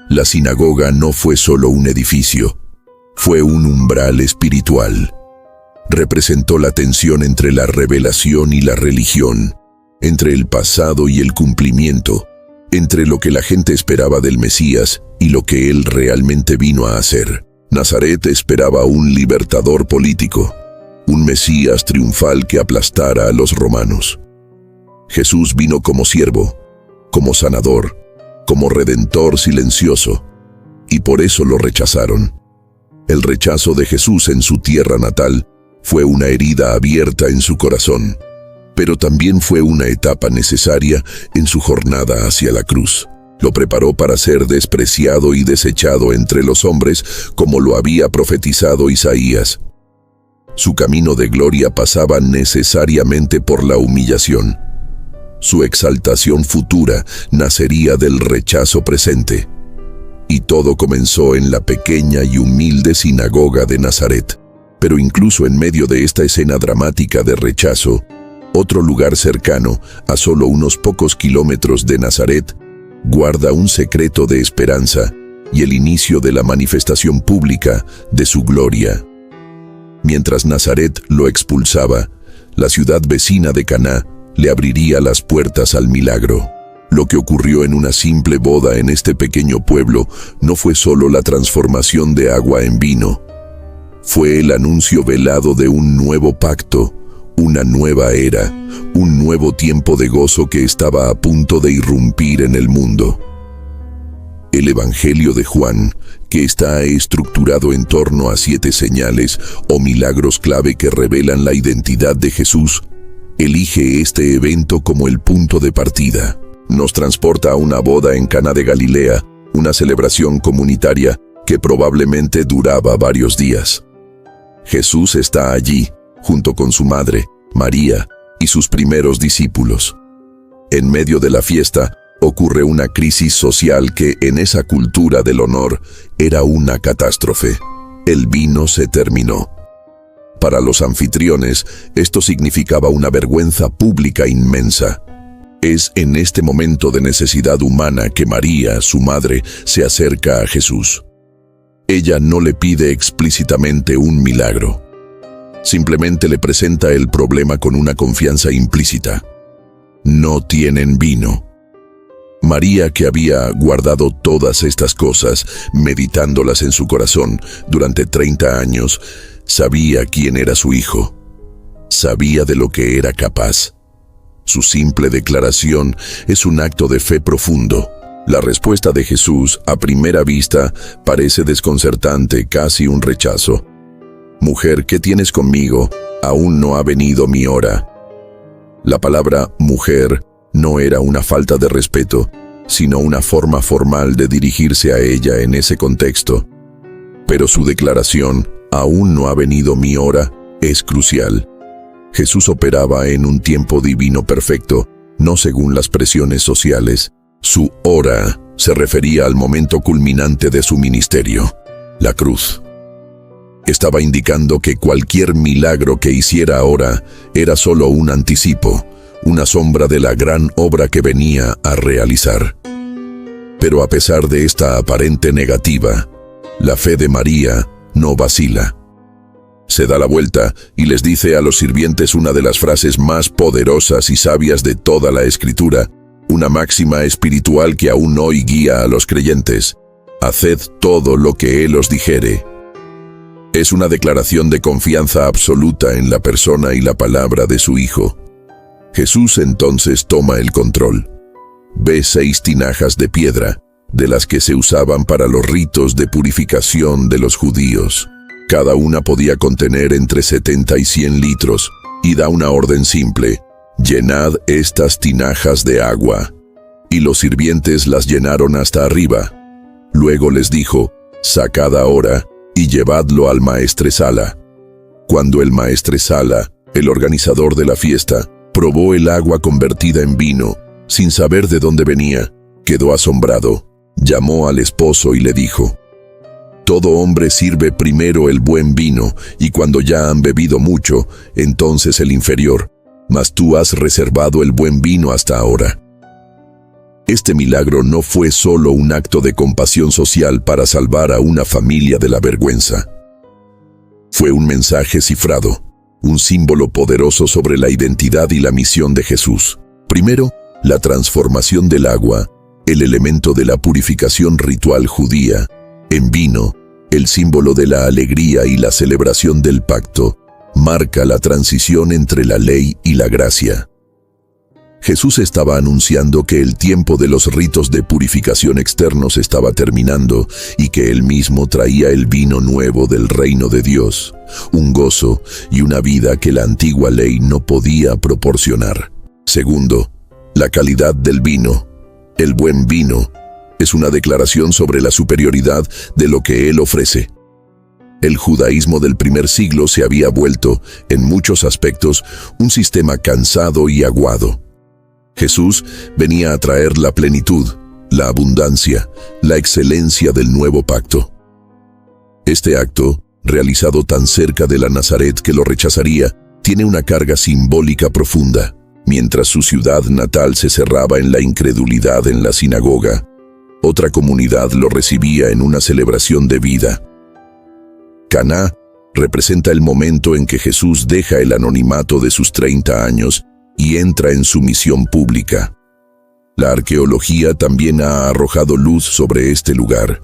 La sinagoga no fue solo un edificio, fue un umbral espiritual. Representó la tensión entre la revelación y la religión, entre el pasado y el cumplimiento, entre lo que la gente esperaba del Mesías y lo que él realmente vino a hacer. Nazaret esperaba un libertador político, un Mesías triunfal que aplastara a los romanos. Jesús vino como siervo, como sanador, como redentor silencioso, y por eso lo rechazaron. El rechazo de Jesús en su tierra natal fue una herida abierta en su corazón, pero también fue una etapa necesaria en su jornada hacia la cruz. Lo preparó para ser despreciado y desechado entre los hombres, como lo había profetizado Isaías. Su camino de gloria pasaba necesariamente por la humillación. Su exaltación futura nacería del rechazo presente. Y todo comenzó en la pequeña y humilde sinagoga de Nazaret. Pero incluso en medio de esta escena dramática de rechazo, otro lugar cercano, a solo unos pocos kilómetros de Nazaret, guarda un secreto de esperanza y el inicio de la manifestación pública de su gloria. Mientras Nazaret lo expulsaba, la ciudad vecina de Caná le abriría las puertas al milagro. Lo que ocurrió en una simple boda en este pequeño pueblo no fue solo la transformación de agua en vino. Fue el anuncio velado de un nuevo pacto, una nueva era, un nuevo tiempo de gozo que estaba a punto de irrumpir en el mundo. El Evangelio de Juan, que está estructurado en torno a 7 señales o milagros clave que revelan la identidad de Jesús, elige este evento como el punto de partida. Nos transporta a una boda en Caná de Galilea, una celebración comunitaria que probablemente duraba varios días. Jesús está allí, junto con su madre, María, y sus primeros discípulos. En medio de la fiesta, ocurre una crisis social que en esa cultura del honor era una catástrofe. El vino se terminó. Para los anfitriones, esto significaba una vergüenza pública inmensa. Es en este momento de necesidad humana que María, su madre, se acerca a Jesús. Ella no le pide explícitamente un milagro. Simplemente le presenta el problema con una confianza implícita. No tienen vino. María, que había guardado todas estas cosas, meditándolas en su corazón durante 30 años, sabía quién era su hijo. Sabía de lo que era capaz. Su simple declaración es un acto de fe profundo. La respuesta de Jesús, a primera vista, parece desconcertante, casi un rechazo. «Mujer, ¿qué tienes conmigo? Aún no ha venido mi hora». La palabra «mujer» no era una falta de respeto, sino una forma formal de dirigirse a ella en ese contexto. Pero su declaración, «aún no ha venido mi hora», es crucial. Jesús operaba en un tiempo divino perfecto, no según las presiones sociales. Su hora se refería al momento culminante de su ministerio, la cruz. Estaba indicando que cualquier milagro que hiciera ahora era solo un anticipo, una sombra de la gran obra que venía a realizar. Pero a pesar de esta aparente negativa, la fe de María no vacila. Se da la vuelta y les dice a los sirvientes una de las frases más poderosas y sabias de toda la Escritura, una máxima espiritual que aún hoy guía a los creyentes: «Haced todo lo que Él os dijere». Es una declaración de confianza absoluta en la persona y la palabra de su Hijo. Jesús entonces toma el control. Ve 6 tinajas de piedra, de las que se usaban para los ritos de purificación de los judíos. Cada una podía contener entre 70 y 100 litros, y da una orden simple: «Llenad estas tinajas de agua». Y los sirvientes las llenaron hasta arriba. Luego les dijo: «Sacad ahora y llevadlo al maestresala». Cuando el maestresala, el organizador de la fiesta, probó el agua convertida en vino, sin saber de dónde venía, quedó asombrado. Llamó al esposo y le dijo: «Todo hombre sirve primero el buen vino, y cuando ya han bebido mucho, entonces el inferior, mas tú has reservado el buen vino hasta ahora». Este milagro no fue solo un acto de compasión social para salvar a una familia de la vergüenza. Fue un mensaje cifrado, un símbolo poderoso sobre la identidad y la misión de Jesús. Primero, la transformación del agua, el elemento de la purificación ritual judía, en vino, el símbolo de la alegría y la celebración del pacto, marca la transición entre la ley y la gracia. Jesús estaba anunciando que el tiempo de los ritos de purificación externos estaba terminando y que Él mismo traía el vino nuevo del reino de Dios, un gozo y una vida que la antigua ley no podía proporcionar. Segundo, la calidad del vino. El buen vino es una declaración sobre la superioridad de lo que Él ofrece. El judaísmo del primer siglo se había vuelto, en muchos aspectos, un sistema cansado y aguado. Jesús venía a traer la plenitud, la abundancia, la excelencia del nuevo pacto. Este acto, realizado tan cerca de la Nazaret que lo rechazaría, tiene una carga simbólica profunda. Mientras su ciudad natal se cerraba en la incredulidad en la sinagoga, otra comunidad lo recibía en una celebración de vida. Caná representa el momento en que Jesús deja el anonimato de sus 30 años y entra en su misión pública. La arqueología también ha arrojado luz sobre este lugar.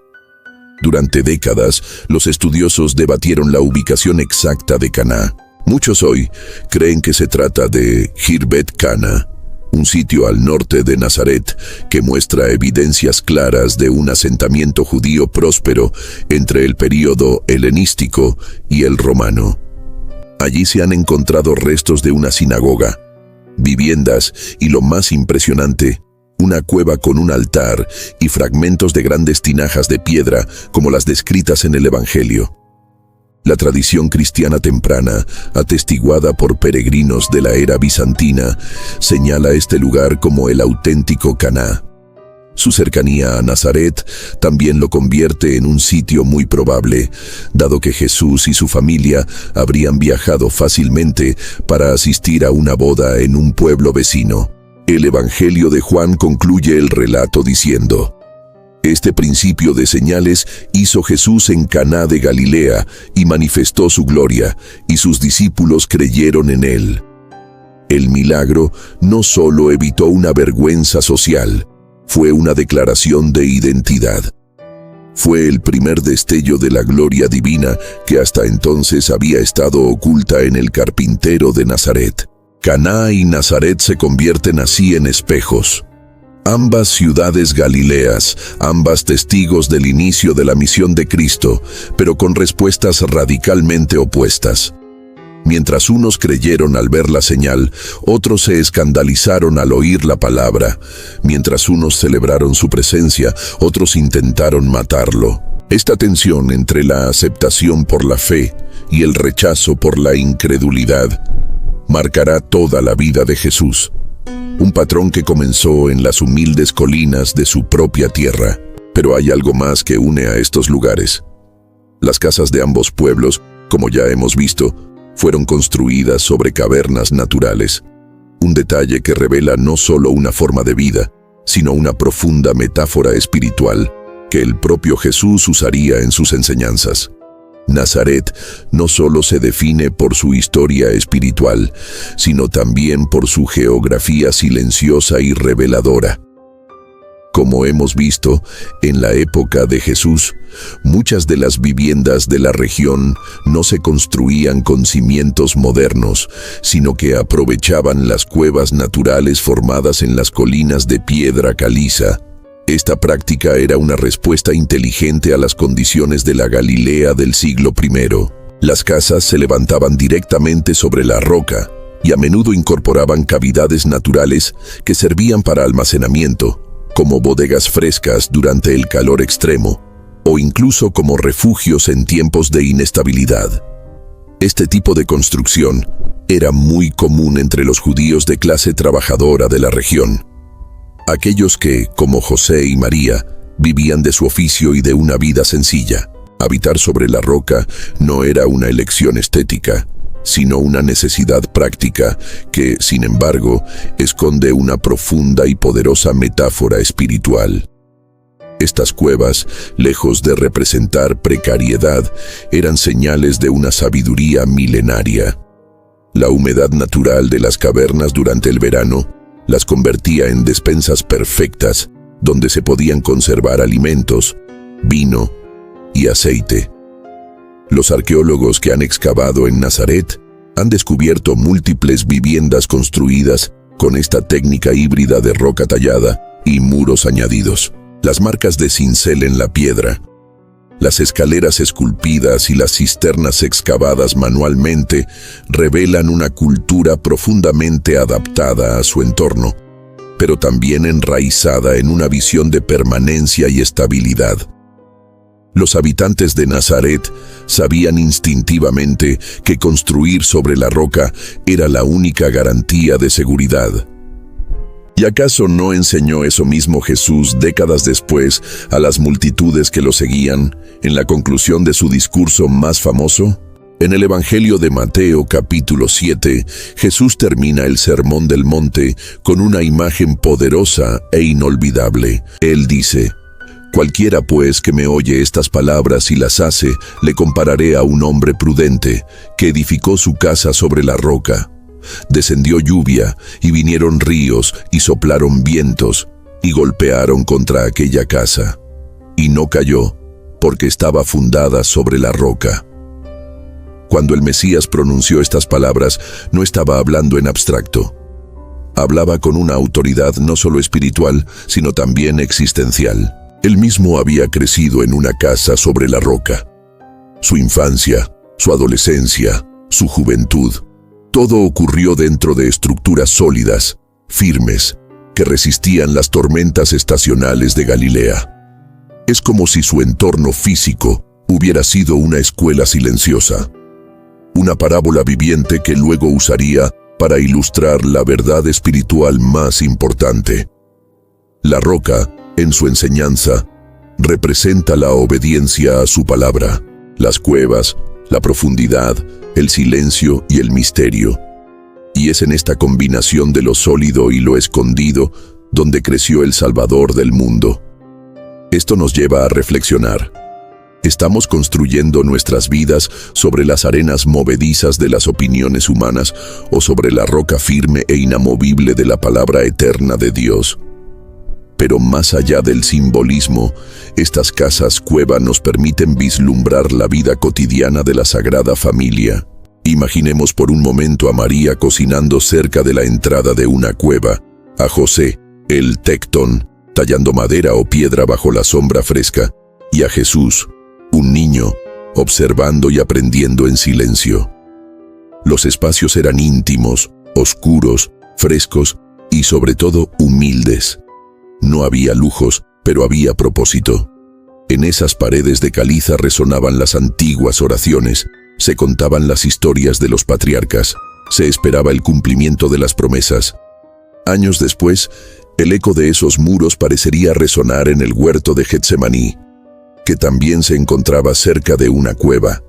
Durante décadas, los estudiosos debatieron la ubicación exacta de Caná. Muchos hoy creen que se trata de Khirbet Cana, un sitio al norte de Nazaret que muestra evidencias claras de un asentamiento judío próspero entre el período helenístico y el romano. Allí se han encontrado restos de una sinagoga, viviendas y, lo más impresionante, una cueva con un altar y fragmentos de grandes tinajas de piedra como las descritas en el Evangelio. La tradición cristiana temprana, atestiguada por peregrinos de la era bizantina, señala este lugar como el auténtico Caná. Su cercanía a Nazaret también lo convierte en un sitio muy probable, dado que Jesús y su familia habrían viajado fácilmente para asistir a una boda en un pueblo vecino. El Evangelio de Juan concluye el relato diciendo: este principio de señales hizo Jesús en Caná de Galilea y manifestó su gloria, y sus discípulos creyeron en él. El milagro no solo evitó una vergüenza social, fue una declaración de identidad. Fue el primer destello de la gloria divina que hasta entonces había estado oculta en el carpintero de Nazaret. Caná y Nazaret se convierten así en espejos. Ambas ciudades galileas, ambas testigos del inicio de la misión de Cristo, pero con respuestas radicalmente opuestas. Mientras unos creyeron al ver la señal, otros se escandalizaron al oír la palabra. Mientras unos celebraron su presencia, otros intentaron matarlo. Esta tensión entre la aceptación por la fe y el rechazo por la incredulidad marcará toda la vida de Jesús. Un patrón que comenzó en las humildes colinas de su propia tierra. Pero hay algo más que une a estos lugares. Las casas de ambos pueblos, como ya hemos visto, fueron construidas sobre cavernas naturales. Un detalle que revela no solo una forma de vida, sino una profunda metáfora espiritual que el propio Jesús usaría en sus enseñanzas. Nazaret no solo se define por su historia espiritual, sino también por su geografía silenciosa y reveladora. Como hemos visto, en la época de Jesús, muchas de las viviendas de la región no se construían con cimientos modernos, sino que aprovechaban las cuevas naturales formadas en las colinas de piedra caliza. Esta práctica era una respuesta inteligente a las condiciones de la Galilea del siglo I. Las casas se levantaban directamente sobre la roca y a menudo incorporaban cavidades naturales que servían para almacenamiento, como bodegas frescas durante el calor extremo, o incluso como refugios en tiempos de inestabilidad. Este tipo de construcción era muy común entre los judíos de clase trabajadora de la región. Aquellos que, como José y María, vivían de su oficio y de una vida sencilla. Habitar sobre la roca no era una elección estética, sino una necesidad práctica que, sin embargo, esconde una profunda y poderosa metáfora espiritual. Estas cuevas, lejos de representar precariedad, eran señales de una sabiduría milenaria. La humedad natural de las cavernas durante el verano las convertía en despensas perfectas, donde se podían conservar alimentos, vino y aceite. Los arqueólogos que han excavado en Nazaret han descubierto múltiples viviendas construidas con esta técnica híbrida de roca tallada y muros añadidos. Las marcas de cincel en la piedra, las escaleras esculpidas y las cisternas excavadas manualmente revelan una cultura profundamente adaptada a su entorno, pero también enraizada en una visión de permanencia y estabilidad. Los habitantes de Nazaret sabían instintivamente que construir sobre la roca era la única garantía de seguridad. ¿Y acaso no enseñó eso mismo Jesús décadas después a las multitudes que lo seguían en la conclusión de su discurso más famoso? En el Evangelio de Mateo capítulo 7, Jesús termina el Sermón del Monte con una imagen poderosa e inolvidable. Él dice: «Cualquiera pues que me oye estas palabras y las hace, le compararé a un hombre prudente que edificó su casa sobre la roca. Descendió lluvia, y vinieron ríos, y soplaron vientos, y golpearon contra aquella casa. Y no cayó, porque estaba fundada sobre la roca». Cuando el Mesías pronunció estas palabras, no estaba hablando en abstracto. Hablaba con una autoridad no solo espiritual, sino también existencial. Él mismo había crecido en una casa sobre la roca. Su infancia, su adolescencia, su juventud, todo ocurrió dentro de estructuras sólidas, firmes, que resistían las tormentas estacionales de Galilea. Es como si su entorno físico hubiera sido una escuela silenciosa, una parábola viviente que luego usaría para ilustrar la verdad espiritual más importante. La roca, en su enseñanza, representa la obediencia a su palabra, las cuevas, la profundidad, el silencio y el misterio. Y es en esta combinación de lo sólido y lo escondido donde creció el Salvador del mundo. Esto nos lleva a reflexionar. ¿Estamos construyendo nuestras vidas sobre las arenas movedizas de las opiniones humanas o sobre la roca firme e inamovible de la palabra eterna de Dios? Pero más allá del simbolismo, estas casas cueva nos permiten vislumbrar la vida cotidiana de la Sagrada Familia. Imaginemos por un momento a María cocinando cerca de la entrada de una cueva, a José, el tectón, tallando madera o piedra bajo la sombra fresca, y a Jesús, un niño, observando y aprendiendo en silencio. Los espacios eran íntimos, oscuros, frescos y sobre todo humildes. No había lujos, pero había propósito. En esas paredes de caliza resonaban las antiguas oraciones, se contaban las historias de los patriarcas, se esperaba el cumplimiento de las promesas. Años después, el eco de esos muros parecería resonar en el huerto de Getsemaní, que también se encontraba cerca de una cueva.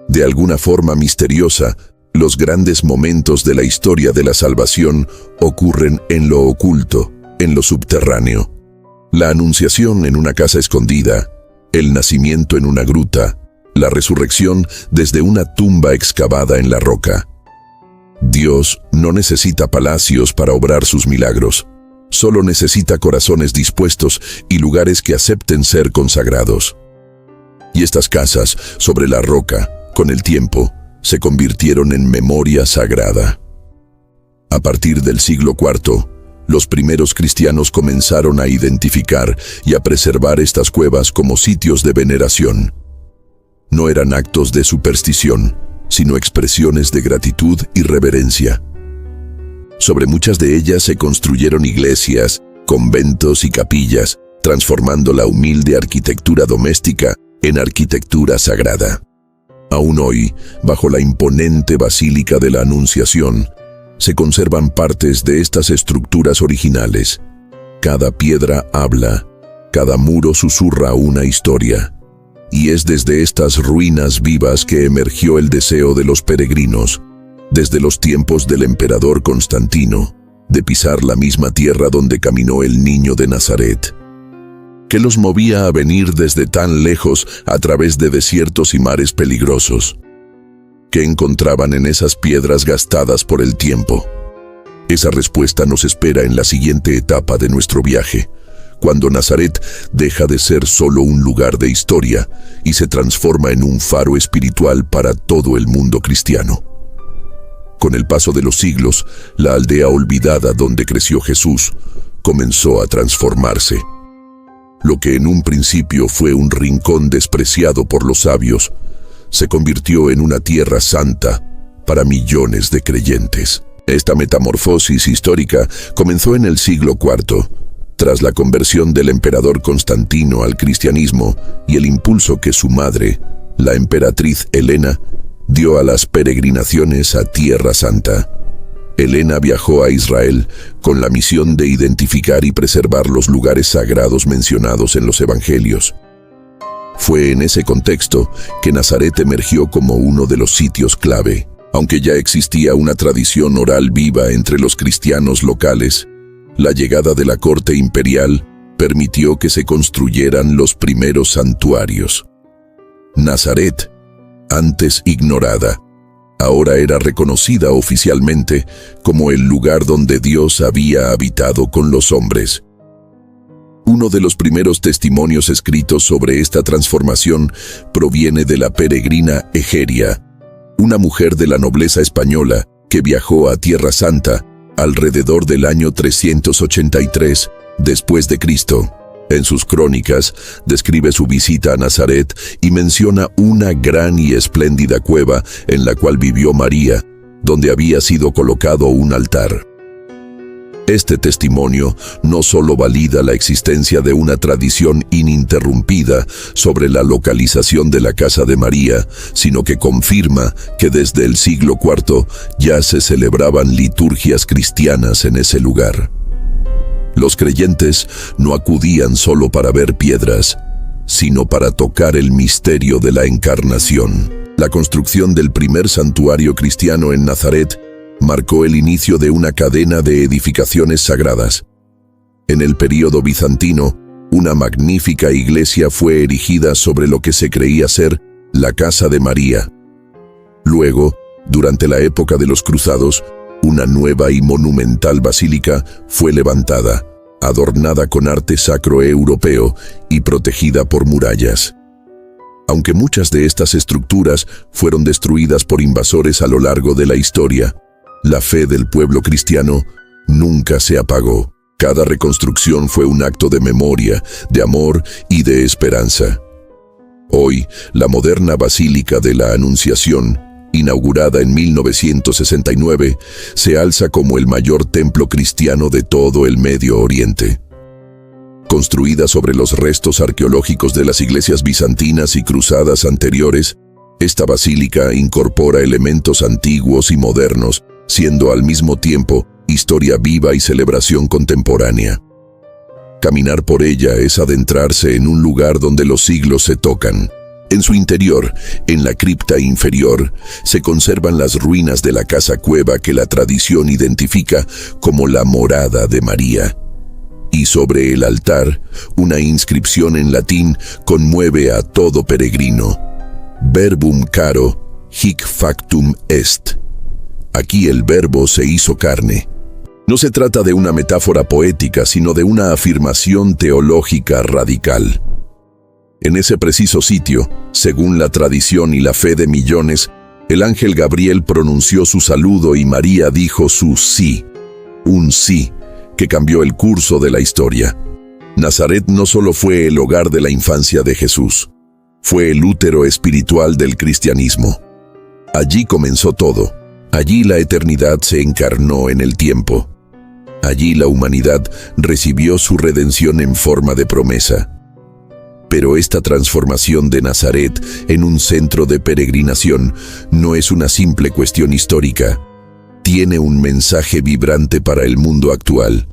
De alguna forma misteriosa, los grandes momentos de la historia de la salvación ocurren en lo oculto, en lo subterráneo. La anunciación en una casa escondida, el nacimiento en una gruta, la resurrección desde una tumba excavada en la roca. Dios no necesita palacios para obrar sus milagros. Solo necesita corazones dispuestos y lugares que acepten ser consagrados. Y estas casas, sobre la roca, con el tiempo, se convirtieron en memoria sagrada. A partir del siglo IV, los primeros cristianos comenzaron a identificar y a preservar estas cuevas como sitios de veneración. No eran actos de superstición, sino expresiones de gratitud y reverencia. Sobre muchas de ellas se construyeron iglesias, conventos y capillas, transformando la humilde arquitectura doméstica en arquitectura sagrada. Aún hoy, bajo la imponente Basílica de la Anunciación, se conservan partes de estas estructuras originales. Cada piedra habla, cada muro susurra una historia. Y es desde estas ruinas vivas que emergió el deseo de los peregrinos, desde los tiempos del emperador Constantino, de pisar la misma tierra donde caminó el niño de Nazaret. ¿Qué los movía a venir desde tan lejos a través de desiertos y mares peligrosos? ¿Qué encontraban en esas piedras gastadas por el tiempo? Esa respuesta nos espera en la siguiente etapa de nuestro viaje, cuando Nazaret deja de ser solo un lugar de historia y se transforma en un faro espiritual para todo el mundo cristiano. Con el paso de los siglos, la aldea olvidada donde creció Jesús comenzó a transformarse. Lo que en un principio fue un rincón despreciado por los sabios, se convirtió en una tierra santa para millones de creyentes. Esta metamorfosis histórica comenzó en el siglo IV, tras la conversión del emperador Constantino al cristianismo y el impulso que su madre, la emperatriz Helena, dio a las peregrinaciones a Tierra Santa. Helena viajó a Israel con la misión de identificar y preservar los lugares sagrados mencionados en los evangelios. Fue en ese contexto que Nazaret emergió como uno de los sitios clave. Aunque ya existía una tradición oral viva entre los cristianos locales, la llegada de la corte imperial permitió que se construyeran los primeros santuarios. Nazaret, antes ignorada, ahora era reconocida oficialmente como el lugar donde Dios había habitado con los hombres. Uno de los primeros testimonios escritos sobre esta transformación proviene de la peregrina Egeria, una mujer de la nobleza española que viajó a Tierra Santa alrededor del año 383 después de Cristo. En sus crónicas describe su visita a Nazaret y menciona una gran y espléndida cueva en la cual vivió María, donde había sido colocado un altar. Este testimonio no solo valida la existencia de una tradición ininterrumpida sobre la localización de la casa de María, sino que confirma que desde el siglo IV ya se celebraban liturgias cristianas en ese lugar. Los creyentes no acudían solo para ver piedras, sino para tocar el misterio de la encarnación. La construcción del primer santuario cristiano en Nazaret marcó el inicio de una cadena de edificaciones sagradas. En el período bizantino, una magnífica iglesia fue erigida sobre lo que se creía ser la casa de María. Luego, durante la época de los cruzados, una nueva y monumental basílica fue levantada, adornada con arte sacro europeo y protegida por murallas. Aunque muchas de estas estructuras fueron destruidas por invasores a lo largo de la historia, la fe del pueblo cristiano nunca se apagó. Cada reconstrucción fue un acto de memoria, de amor y de esperanza. Hoy, la moderna Basílica de la Anunciación, inaugurada en 1969, se alza como el mayor templo cristiano de todo el Medio Oriente. Construida sobre los restos arqueológicos de las iglesias bizantinas y cruzadas anteriores, esta basílica incorpora elementos antiguos y modernos, siendo al mismo tiempo historia viva y celebración contemporánea. Caminar por ella es adentrarse en un lugar donde los siglos se tocan. En su interior, en la cripta inferior, se conservan las ruinas de la casa-cueva que la tradición identifica como la morada de María. Y sobre el altar, una inscripción en latín conmueve a todo peregrino: Verbum caro, hic factum est. Aquí el verbo se hizo carne. No se trata de una metáfora poética, sino de una afirmación teológica radical. En ese preciso sitio, según la tradición y la fe de millones, el ángel Gabriel pronunció su saludo y María dijo su sí, un sí que cambió el curso de la historia. Nazaret no solo fue el hogar de la infancia de Jesús, fue el útero espiritual del cristianismo. Allí comenzó todo. Allí la eternidad se encarnó en el tiempo. Allí la humanidad recibió su redención en forma de promesa. Pero esta transformación de Nazaret en un centro de peregrinación no es una simple cuestión histórica. Tiene un mensaje vibrante para el mundo actual.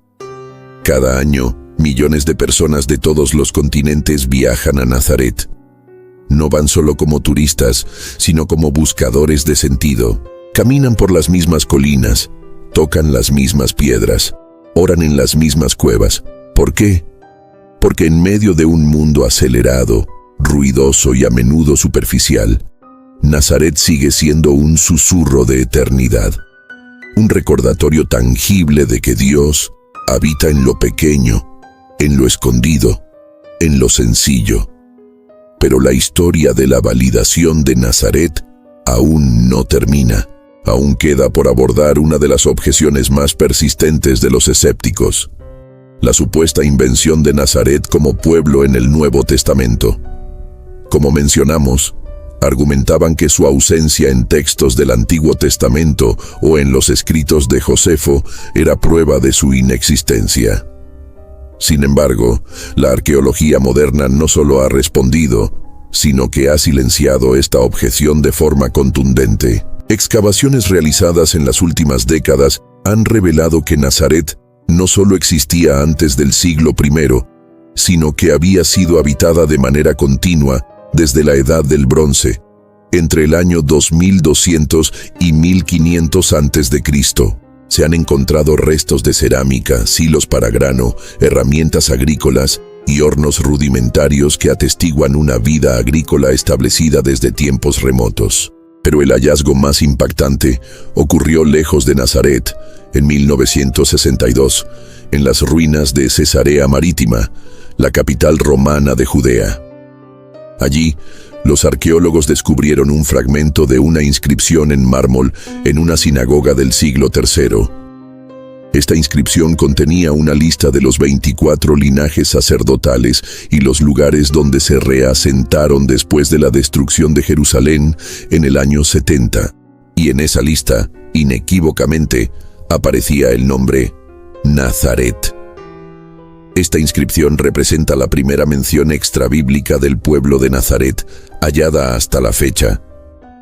Cada año, millones de personas de todos los continentes viajan a Nazaret. No van solo como turistas, sino como buscadores de sentido. Caminan por las mismas colinas, tocan las mismas piedras, oran en las mismas cuevas. ¿Por qué? Porque en medio de un mundo acelerado, ruidoso y a menudo superficial, Nazaret sigue siendo un susurro de eternidad. Un recordatorio tangible de que Dios habita en lo pequeño, en lo escondido, en lo sencillo. Pero la historia de la validación de Nazaret aún no termina. Aún queda por abordar una de las objeciones más persistentes de los escépticos: la supuesta invención de Nazaret como pueblo en el Nuevo Testamento. Como mencionamos, argumentaban que su ausencia en textos del Antiguo Testamento o en los escritos de Josefo era prueba de su inexistencia. Sin embargo, la arqueología moderna no solo ha respondido, sino que ha silenciado esta objeción de forma contundente. Excavaciones realizadas en las últimas décadas han revelado que Nazaret no solo existía antes del siglo I, sino que había sido habitada de manera continua desde la Edad del Bronce, entre el año 2200 y 1500 a.C. Se han encontrado restos de cerámica, silos para grano, herramientas agrícolas y hornos rudimentarios que atestiguan una vida agrícola establecida desde tiempos remotos. Pero el hallazgo más impactante ocurrió lejos de Nazaret, en 1962, en las ruinas de Cesarea Marítima, la capital romana de Judea. Allí, los arqueólogos descubrieron un fragmento de una inscripción en mármol en una sinagoga del siglo III. Esta inscripción contenía una lista de los 24 linajes sacerdotales y los lugares donde se reasentaron después de la destrucción de Jerusalén en el año 70. Y en esa lista, inequívocamente, aparecía el nombre Nazaret. Esta inscripción representa la primera mención extrabíblica del pueblo de Nazaret, hallada hasta la fecha.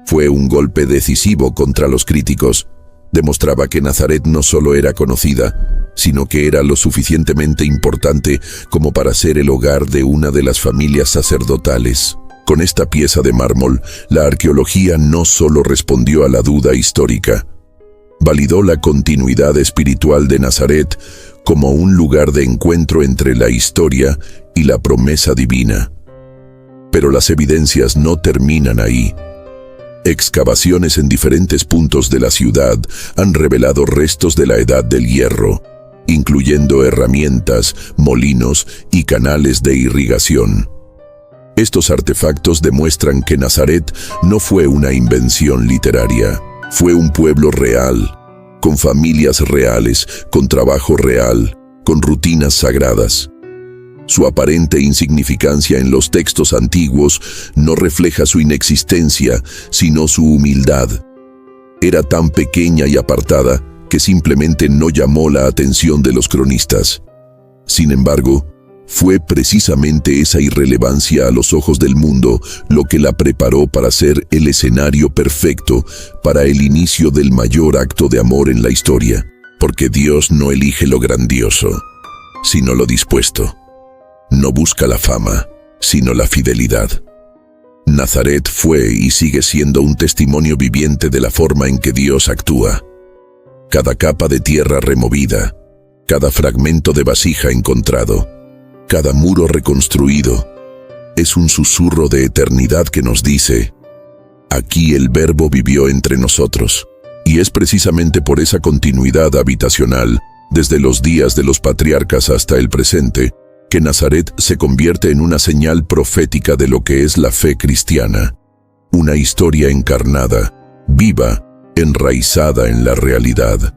Fue un golpe decisivo contra los críticos. Demostraba que Nazaret no solo era conocida, sino que era lo suficientemente importante como para ser el hogar de una de las familias sacerdotales. Con esta pieza de mármol, la arqueología no solo respondió a la duda histórica, validó la continuidad espiritual de Nazaret como un lugar de encuentro entre la historia y la promesa divina. Pero las evidencias no terminan ahí. Excavaciones en diferentes puntos de la ciudad han revelado restos de la Edad del Hierro, incluyendo herramientas, molinos y canales de irrigación. Estos artefactos demuestran que Nazaret no fue una invención literaria, fue un pueblo real, con familias reales, con trabajo real, con rutinas sagradas. Su aparente insignificancia en los textos antiguos no refleja su inexistencia, sino su humildad. Era tan pequeña y apartada que simplemente no llamó la atención de los cronistas. Sin embargo, fue precisamente esa irrelevancia a los ojos del mundo lo que la preparó para ser el escenario perfecto para el inicio del mayor acto de amor en la historia, porque Dios no elige lo grandioso, sino lo dispuesto. No busca la fama, sino la fidelidad. Nazaret fue y sigue siendo un testimonio viviente de la forma en que Dios actúa. Cada capa de tierra removida, cada fragmento de vasija encontrado, cada muro reconstruido, es un susurro de eternidad que nos dice: aquí el Verbo vivió entre nosotros. Y es precisamente por esa continuidad habitacional, desde los días de los patriarcas hasta el presente, que Nazaret se convierte en una señal profética de lo que es la fe cristiana. Una historia encarnada, viva, enraizada en la realidad.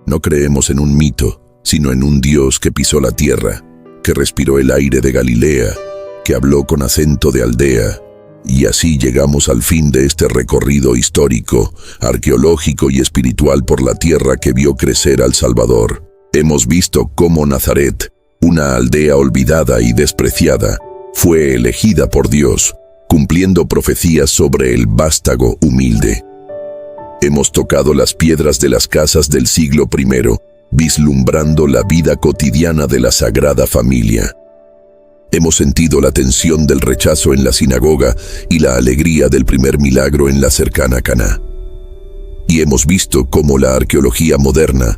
No creemos en un mito, sino en un Dios que pisó la tierra, que respiró el aire de Galilea, que habló con acento de aldea. Y así llegamos al fin de este recorrido histórico, arqueológico y espiritual por la tierra que vio crecer al Salvador. Hemos visto cómo Nazaret, una aldea olvidada y despreciada, fue elegida por Dios, cumpliendo profecías sobre el vástago humilde. Hemos tocado las piedras de las casas del siglo I, vislumbrando la vida cotidiana de la Sagrada Familia. Hemos sentido la tensión del rechazo en la sinagoga y la alegría del primer milagro en la cercana Caná. Y hemos visto cómo la arqueología moderna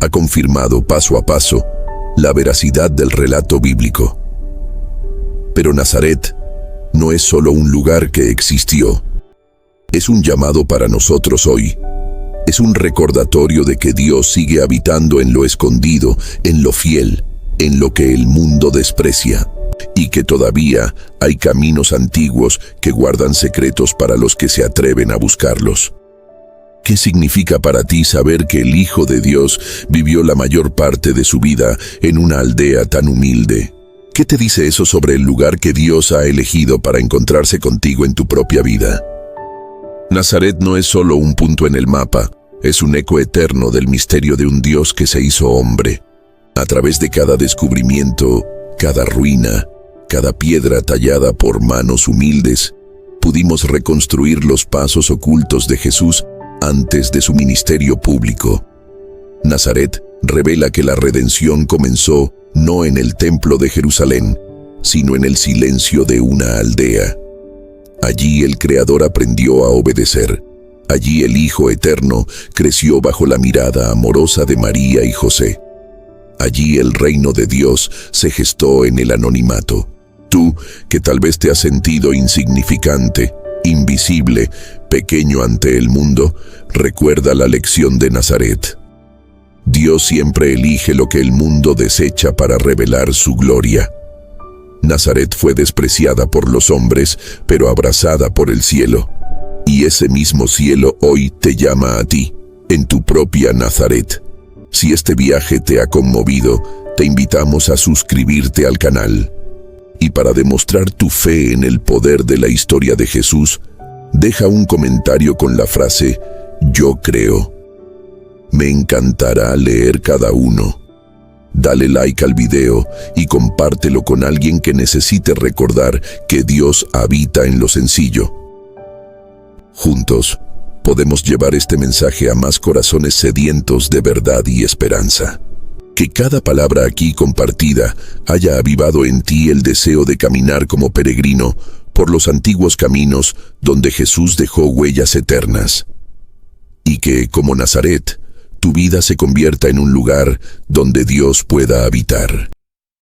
ha confirmado paso a paso la veracidad del relato bíblico. Pero Nazaret no es solo un lugar que existió. Es un llamado para nosotros hoy. Es un recordatorio de que Dios sigue habitando en lo escondido, en lo fiel, en lo que el mundo desprecia, y que todavía hay caminos antiguos que guardan secretos para los que se atreven a buscarlos. ¿Qué significa para ti saber que el Hijo de Dios vivió la mayor parte de su vida en una aldea tan humilde? ¿Qué te dice eso sobre el lugar que Dios ha elegido para encontrarse contigo en tu propia vida? Nazaret no es solo un punto en el mapa, es un eco eterno del misterio de un Dios que se hizo hombre. A través de cada descubrimiento, cada ruina, cada piedra tallada por manos humildes, pudimos reconstruir los pasos ocultos de Jesús antes de su ministerio público. Nazaret revela que la redención comenzó no en el templo de Jerusalén, sino en el silencio de una aldea. Allí el Creador aprendió a obedecer. Allí el Hijo Eterno creció bajo la mirada amorosa de María y José. Allí el reino de Dios se gestó en el anonimato. Tú, que tal vez te has sentido insignificante, invisible, pequeño ante el mundo, recuerda la lección de Nazaret. Dios siempre elige lo que el mundo desecha para revelar su gloria. Nazaret fue despreciada por los hombres, pero abrazada por el cielo. Y ese mismo cielo hoy te llama a ti, en tu propia Nazaret. Si este viaje te ha conmovido, te invitamos a suscribirte al canal. Y para demostrar tu fe en el poder de la historia de Jesús, deja un comentario con la frase: yo creo. Me encantará leer cada uno. Dale like al video y compártelo con alguien que necesite recordar que Dios habita en lo sencillo. Juntos, podemos llevar este mensaje a más corazones sedientos de verdad y esperanza. Que cada palabra aquí compartida haya avivado en ti el deseo de caminar como peregrino por los antiguos caminos donde Jesús dejó huellas eternas. Y que, como Nazaret, tu vida se convierta en un lugar donde Dios pueda habitar.